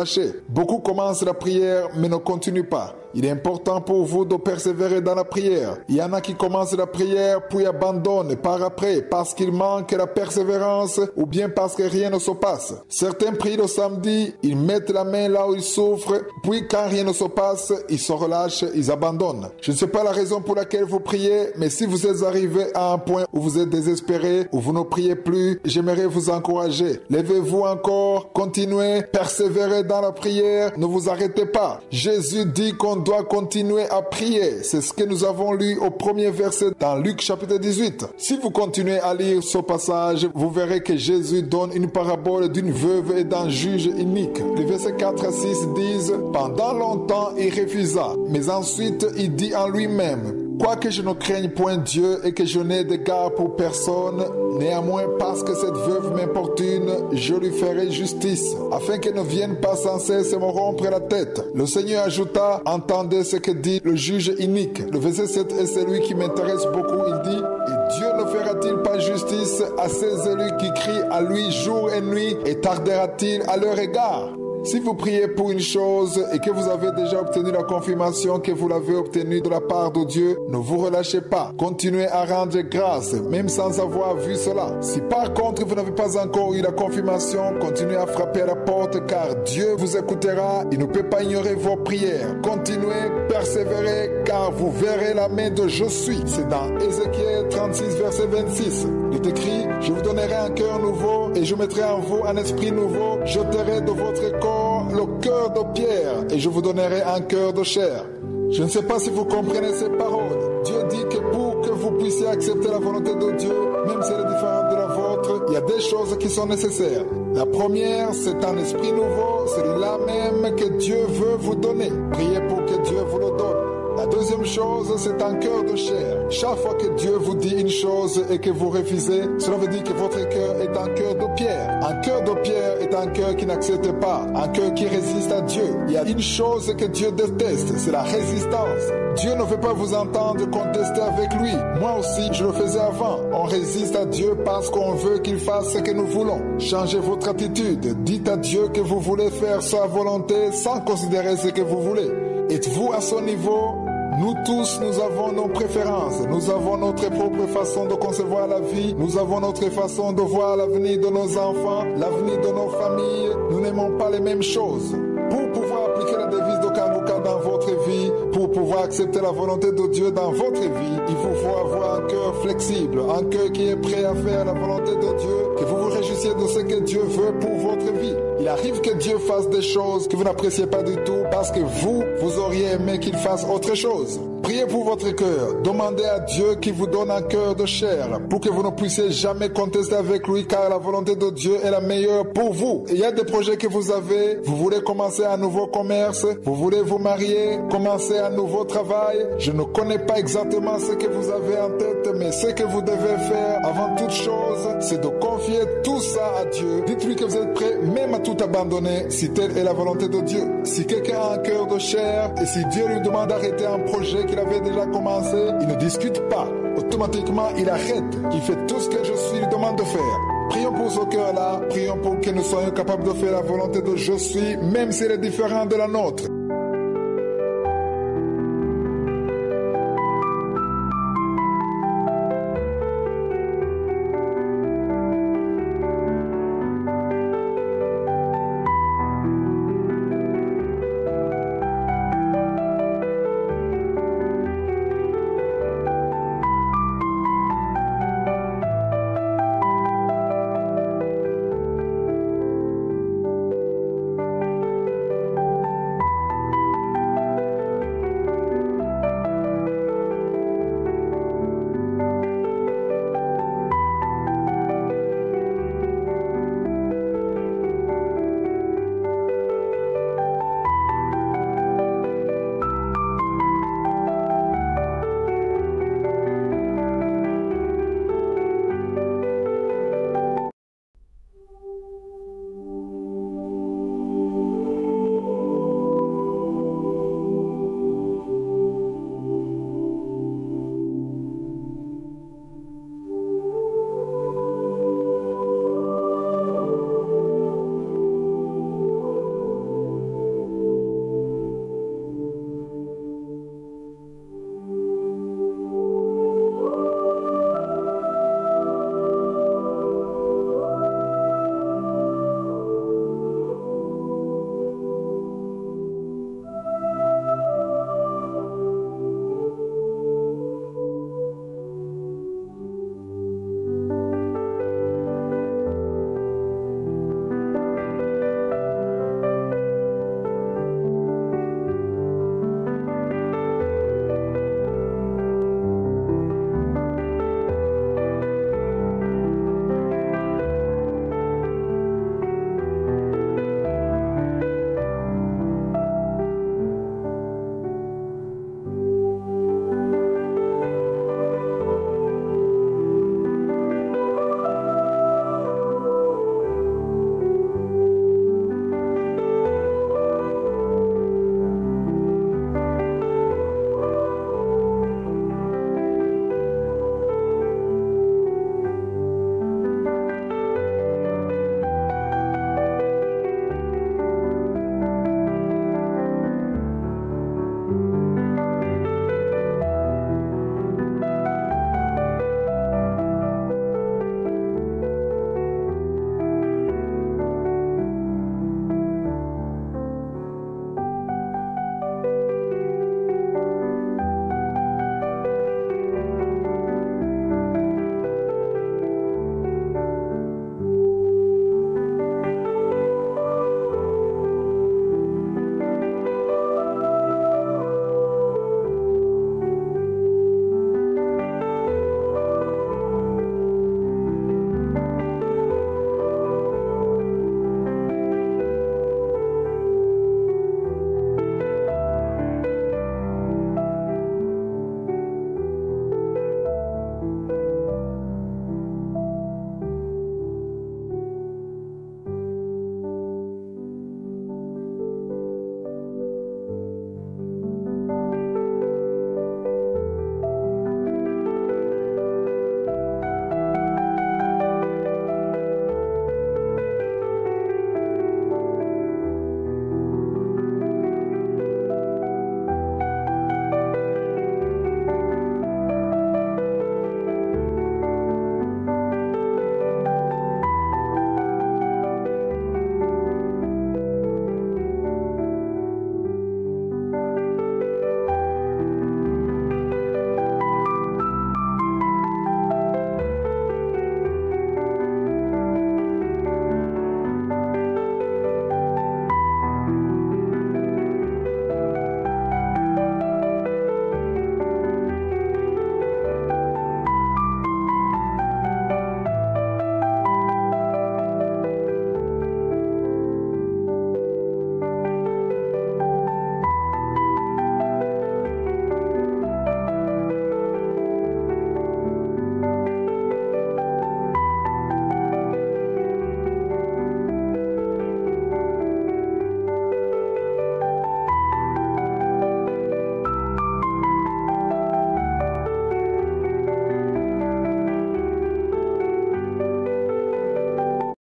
Beaucoup commencent la prière mais ne continuent pas. Il est important pour vous de persévérer dans la prière. Il y en a qui commencent la prière puis abandonnent par après parce qu'il manque la persévérance ou bien parce que rien ne se passe. Certains prient le samedi, ils mettent la main là où ils souffrent, puis quand rien ne se passe, ils se relâchent, ils abandonnent. Je ne sais pas la raison pour laquelle vous priez, mais si vous êtes arrivé à un point où vous êtes désespéré, où vous ne priez plus, j'aimerais vous encourager. Levez-vous encore, continuez, persévérez dans la prière, ne vous arrêtez pas. Jésus dit qu'on doit continuer à prier. C'est ce que nous avons lu au premier verset dans Luc chapitre 18. Si vous continuez à lire ce passage, vous verrez que Jésus donne une parabole d'une veuve et d'un juge inique. Les versets 4 à 6 disent « Pendant longtemps, il refusa, mais ensuite il dit en lui-même « Quoique je ne craigne point Dieu et que je n'ai d'égard pour personne, néanmoins parce que cette veuve m'importune, je lui ferai justice, afin qu'elle ne vienne pas sans cesse me rompre la tête. » Le Seigneur ajouta « Entendez ce que dit le juge inique. » Le verset 7 est celui qui m'intéresse beaucoup. Il dit « Et Dieu ne fera-t-il pas justice à ses élus qui crient à lui jour et nuit, et tardera-t-il à leur égard ?» Si vous priez pour une chose et que vous avez déjà obtenu la confirmation que vous l'avez obtenue de la part de Dieu, ne vous relâchez pas. Continuez à rendre grâce, même sans avoir vu cela. Si par contre vous n'avez pas encore eu la confirmation, continuez à frapper à la porte car Dieu vous écoutera. Il ne peut pas ignorer vos prières. Continuez, persévérez car vous verrez la main de Je suis. C'est dans Ézéchiel 36 verset 26. Il est écrit, je vous donnerai un cœur nouveau et je mettrai en vous un esprit nouveau. J'ôterai de votre corps le cœur de pierre et je vous donnerai un cœur de chair. Je ne sais pas si vous comprenez ces paroles. Dieu dit que pour que vous puissiez accepter la volonté de Dieu, même si elle est différente de la vôtre, il y a des choses qui sont nécessaires. La première, c'est un esprit nouveau, celui-là même que Dieu veut vous donner. Priez pour que Dieu vous le donne. La deuxième chose, c'est un cœur de chair. Chaque fois que Dieu vous dit une chose et que vous refusez, cela veut dire que votre cœur est un cœur de pierre. Un cœur de pierre est un cœur qui n'accepte pas, un cœur qui résiste à Dieu. Il y a une chose que Dieu déteste, c'est la résistance. Dieu ne veut pas vous entendre contester avec lui. Moi aussi, je le faisais avant. On résiste à Dieu parce qu'on veut qu'il fasse ce que nous voulons. Changez votre attitude. Dites à Dieu que vous voulez faire sa volonté sans considérer ce que vous voulez. Êtes-vous à son niveau? Nous tous, nous avons nos préférences, nous avons notre propre façon de concevoir la vie, nous avons notre façon de voir l'avenir de nos enfants, l'avenir de nos familles, nous n'aimons pas les mêmes choses. Pour pouvoir appliquer la devise de Kanguka dans votre vie, pour pouvoir accepter la volonté de Dieu dans votre vie, il vous faut avoir un cœur flexible, un cœur qui est prêt à faire la volonté de Dieu, que vous vous réjouissiez de ce que Dieu veut pour votre vie. Il arrive que Dieu fasse des choses que vous n'appréciez pas du tout parce que vous auriez aimé qu'il fasse autre chose. Priez pour votre cœur. Demandez à Dieu qu'il vous donne un cœur de chair pour que vous ne puissiez jamais contester avec lui car la volonté de Dieu est la meilleure pour vous. Il y a des projets que vous avez. Vous voulez commencer un nouveau commerce. Vous voulez vous marier, commencer un nouveau travail. Je ne connais pas exactement ce que vous avez en tête, mais ce que vous devez faire avant toute chose, c'est de confier tout ça à Dieu. Dites-lui que vous êtes prêt même à tout abandonner si telle est la volonté de Dieu. Si quelqu'un a un cœur de chair et si Dieu lui demande d'arrêter un projet qu'il avait déjà commencé, il ne discute pas. automatiquement il arrête. Il fait tout ce que je suis lui demande de faire. Prions pour ce cœur-là, prions pour que nous soyons capables de faire la volonté de je suis, même si elle est différente de la nôtre.